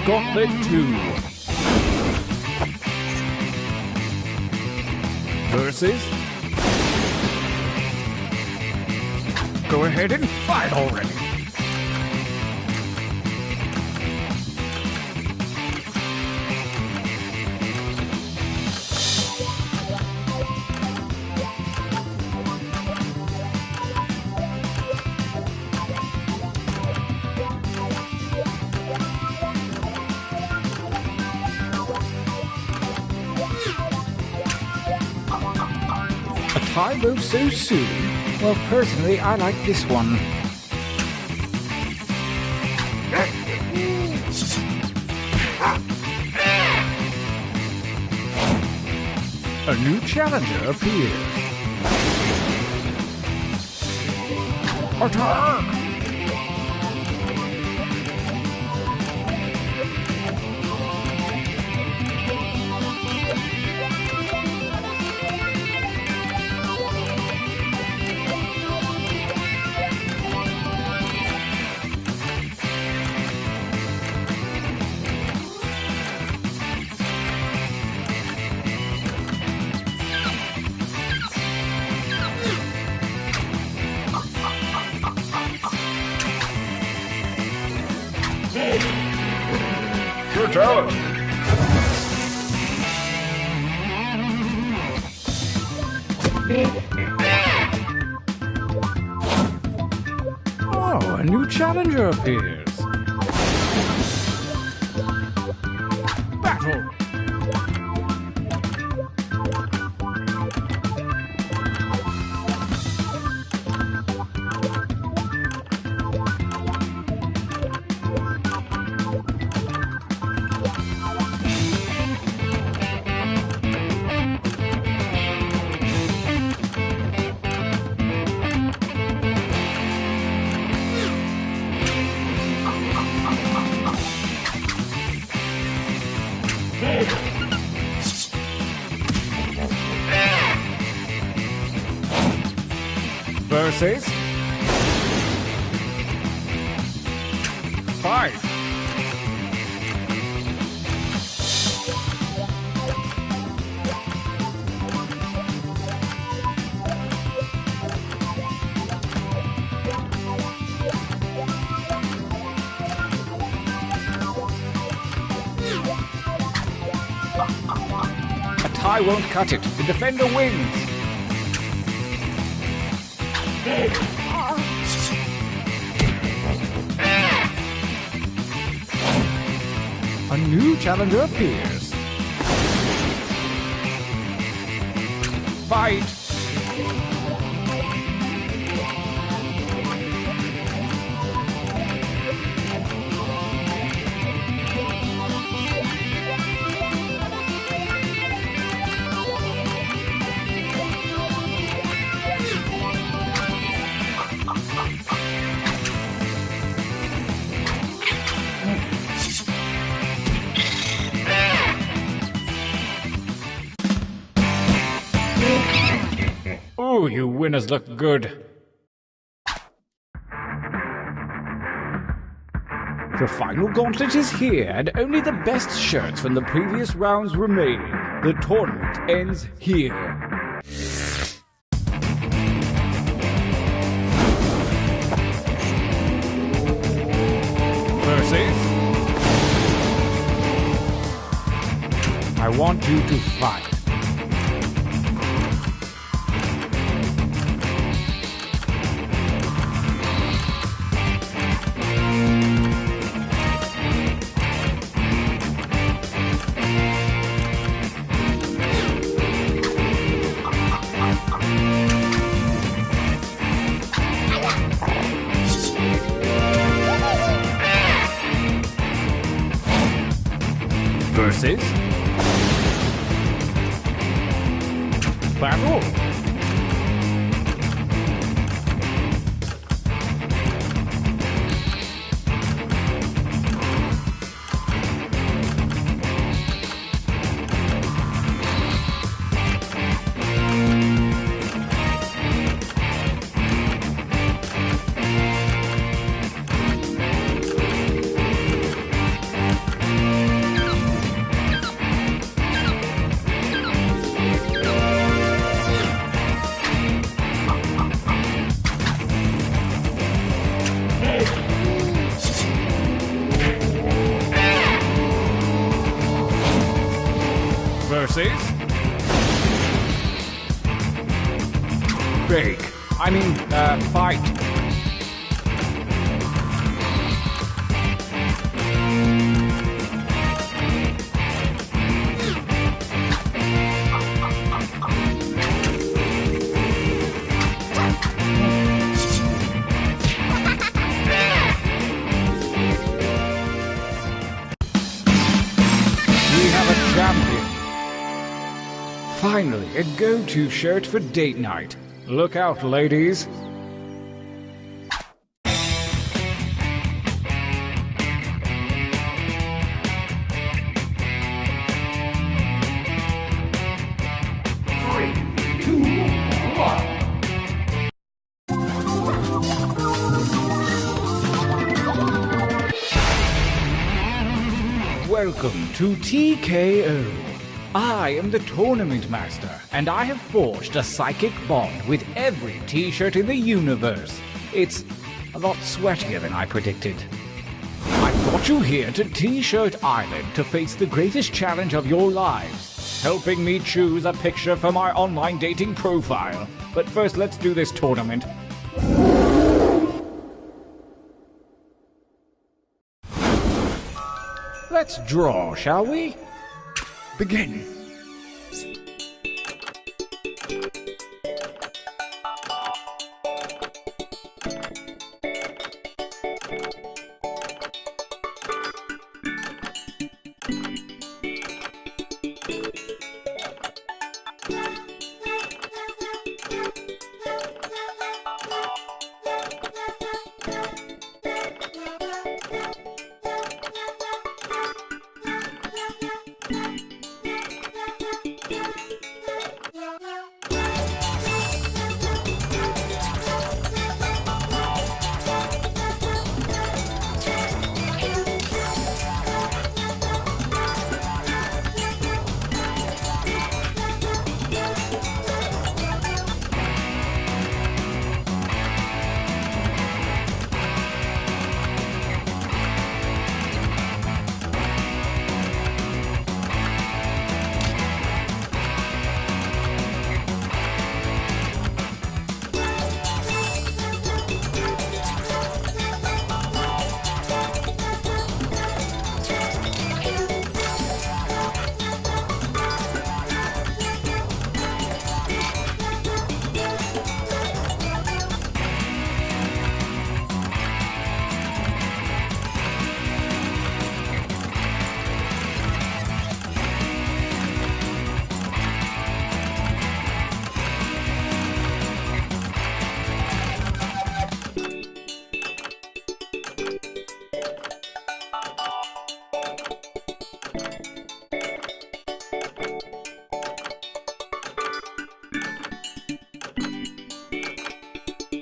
Gauntlet 2 versus... Go ahead and fight already! Tie vote so soon? Well, personally, I like this one. A new challenger appears. Attack! Good talent. Oh, a new challenger appears. Battle! Versus... fight! A tie won't cut it. The defender wins. A new challenger appears. fight. Ooh, you winners look good. The final gauntlet is here, and only the best shirts from the previous rounds remain. The tournament ends here. Versus... I want you to fight. Versus battle. Versus bake. Fight. We have a champion. Finally, a go-to shirt for date night. Look out, ladies. Welcome to TKO. I am the Tournament Master, and I have forged a psychic bond with every t-shirt in the universe. It's a lot sweatier than I predicted. I brought you here to T-Shirt Island to face the greatest challenge of your lives, helping me choose a picture for my online dating profile. But first, let's do this tournament. Let's draw, shall we? Begin.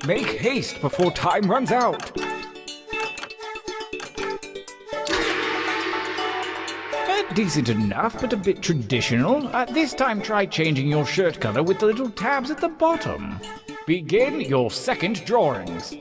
Make haste before time runs out. Decent enough, but a bit traditional. This time try changing your shirt color with the little tabs at the bottom. Begin your second drawings.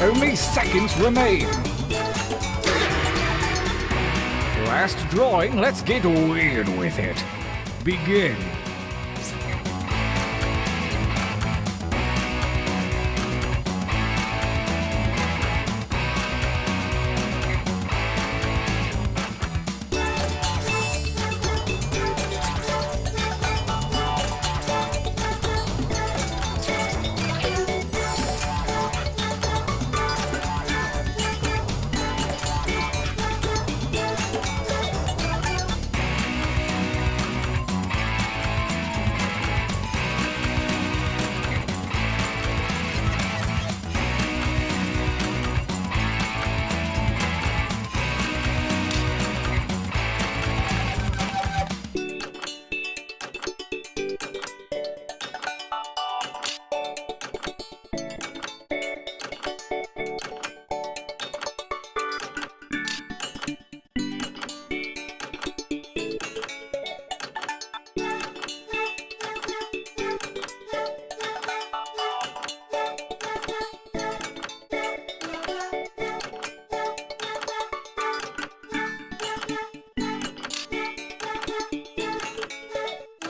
Only seconds remain. Last drawing, let's get weird with it. Begin.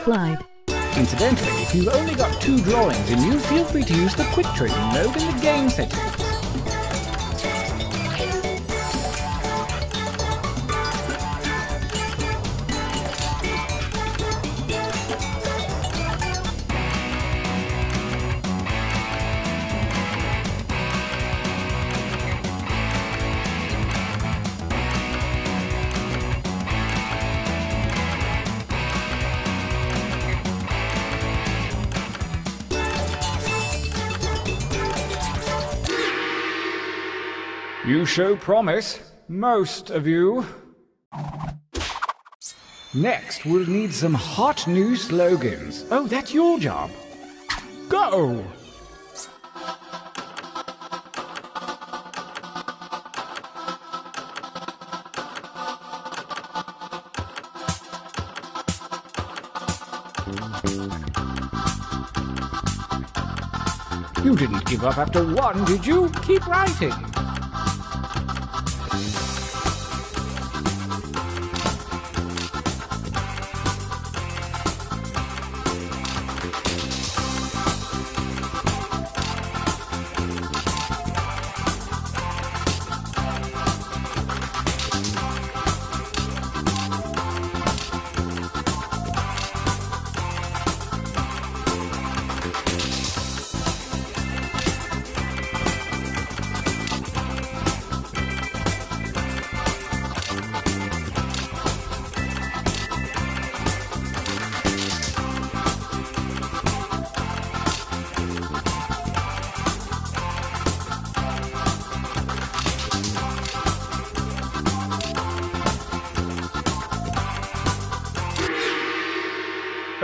Clyde. Incidentally, if you've only got 2 drawings in you, feel free to use the quick training mode in the game settings. You show promise, most of you. Next, we'll need some hot new slogans. Oh, that's your job. Go! You didn't give up after 1, did you? Keep writing.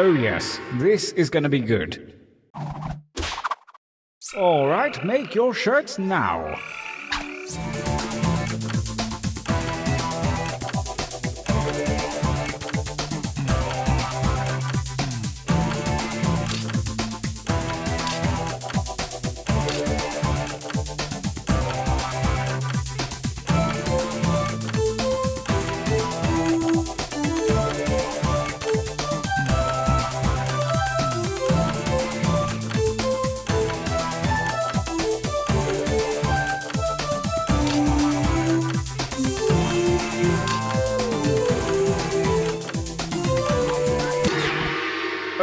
Oh yes, this is gonna be good. All right, make your shirts now.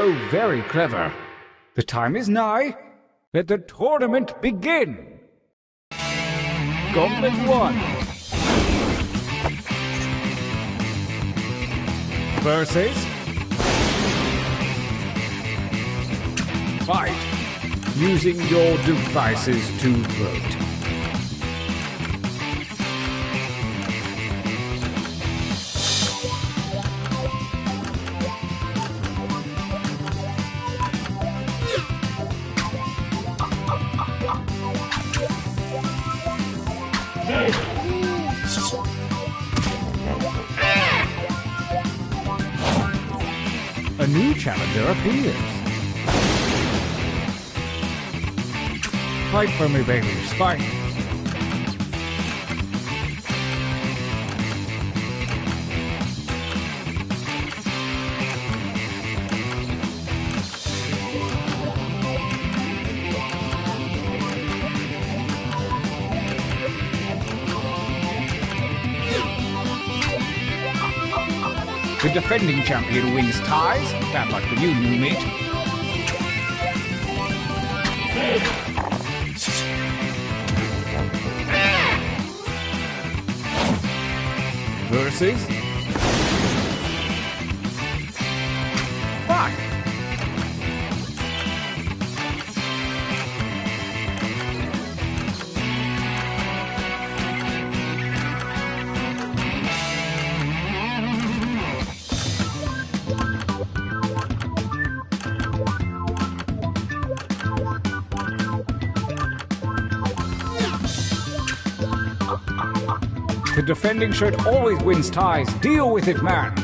Oh, very clever. The time is nigh. Let the tournament begin. Gauntlet 1. Versus. Fight. Using your devices to vote. A new challenger appears. Fight for me, babies, fight! The defending champion wins ties. Bad luck for you, new mate. Versus. Fight. The defending shirt always wins ties. Deal with it, man.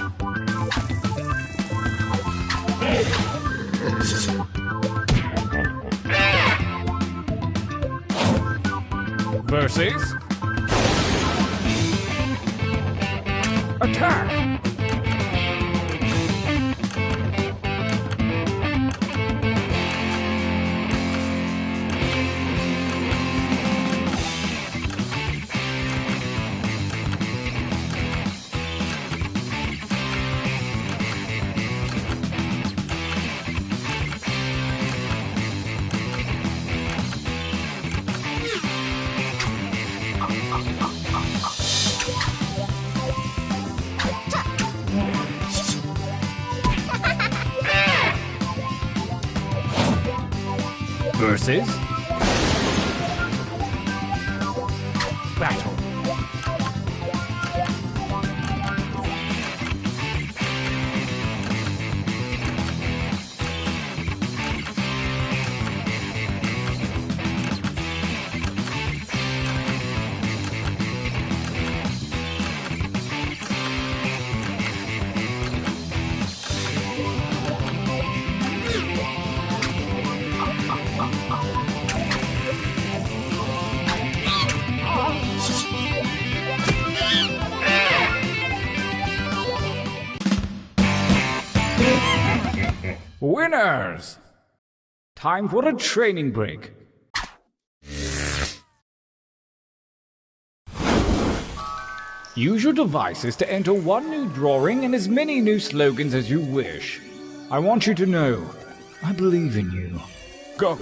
Versus. Attack. Versus. Battle. Winners! Time for a training break. Use your devices to enter one new drawing and as many new slogans as you wish. I want you to know, I believe in you. Go!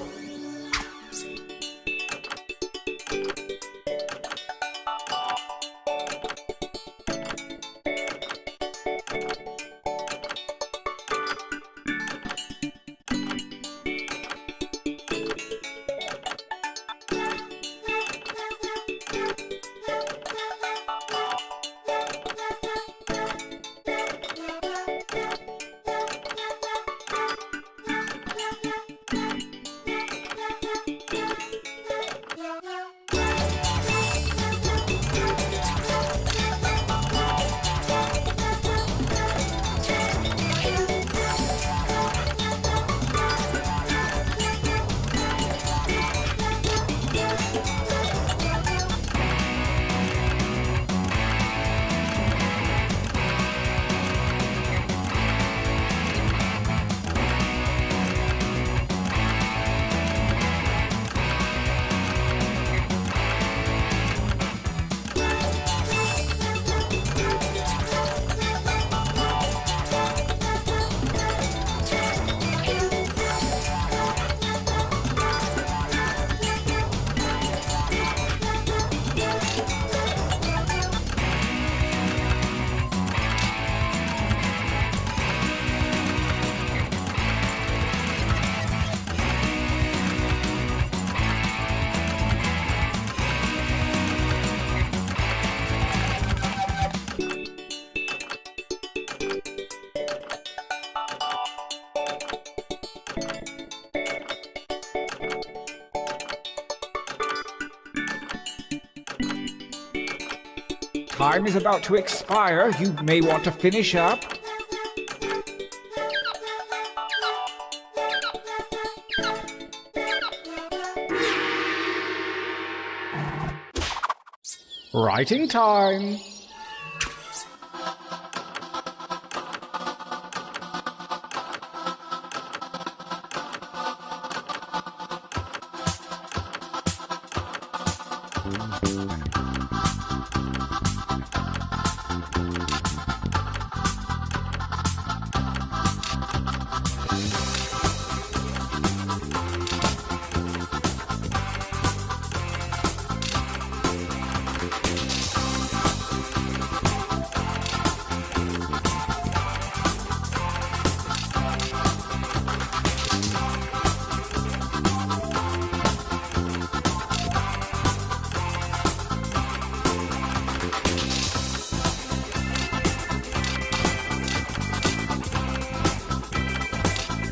time is about to expire. You may want to finish up. Writing time.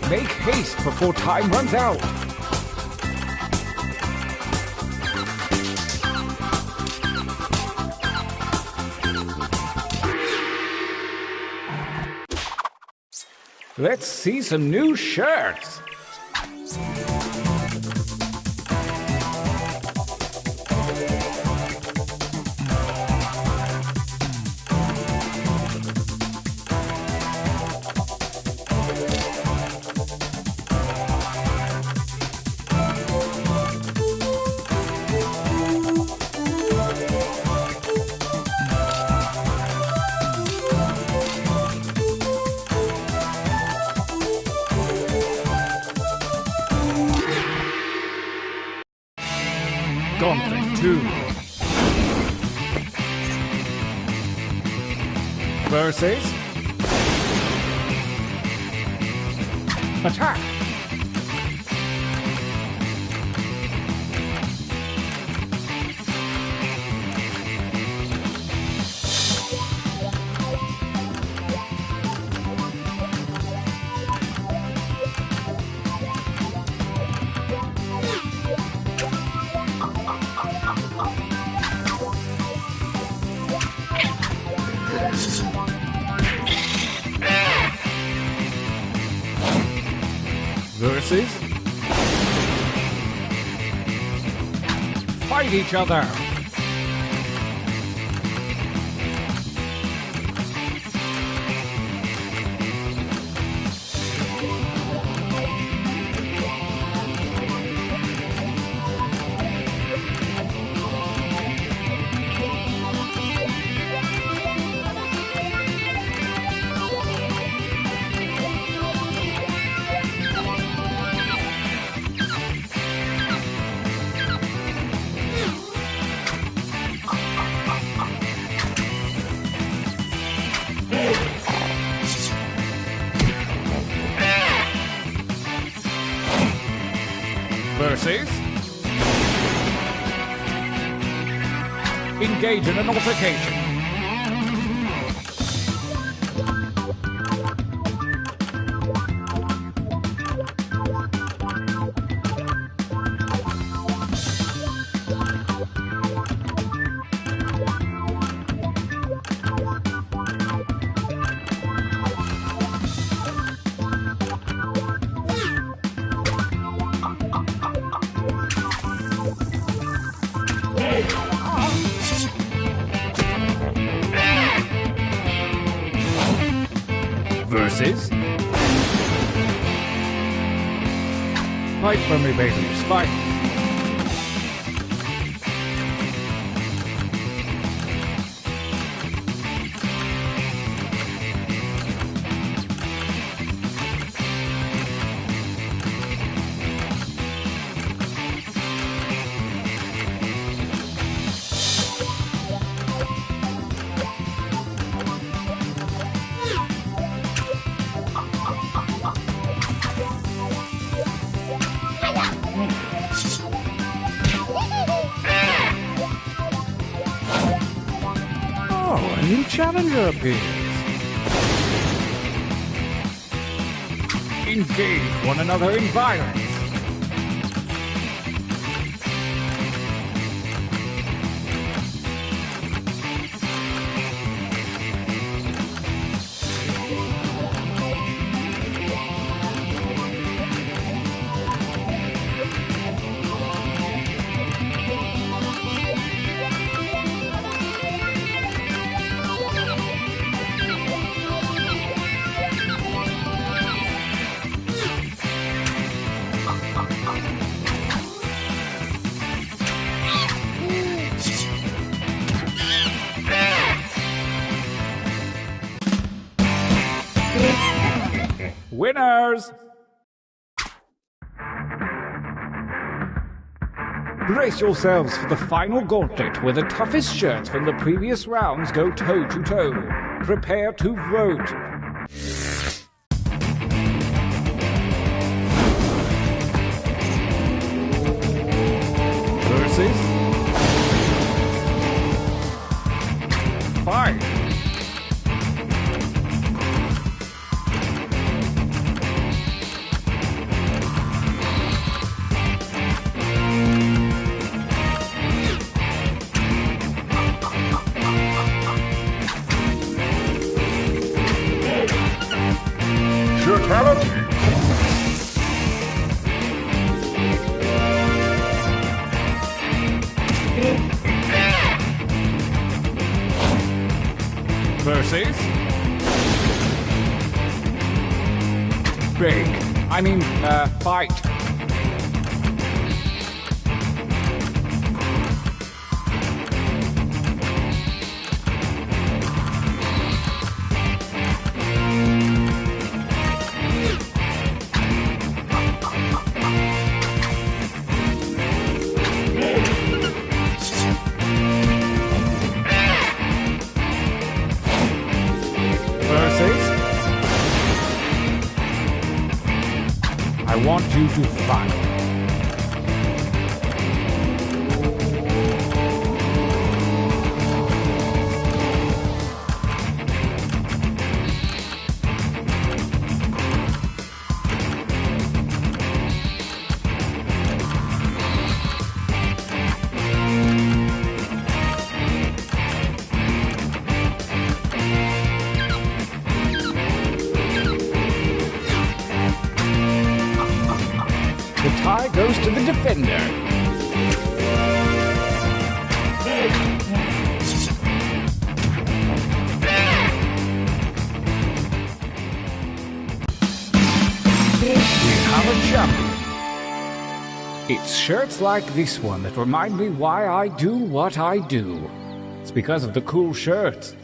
Make haste before time runs out. Let's see some new shirts. Gauntlet 2 versus attack. Versus fight each other. Versus engage in an altercation. Versus fight for me, babies, fight. Oh, a new challenger appears. Engage one another in violence. winners! Brace yourselves for the final gauntlet where the toughest shirts from the previous rounds go toe-to-toe. Prepare to vote. Versus... Fight. Versus... Fight. I want you to fight. The tie goes to the defender. We have a champion. It's shirts like this one that remind me why I do what I do. It's because of the cool shirts.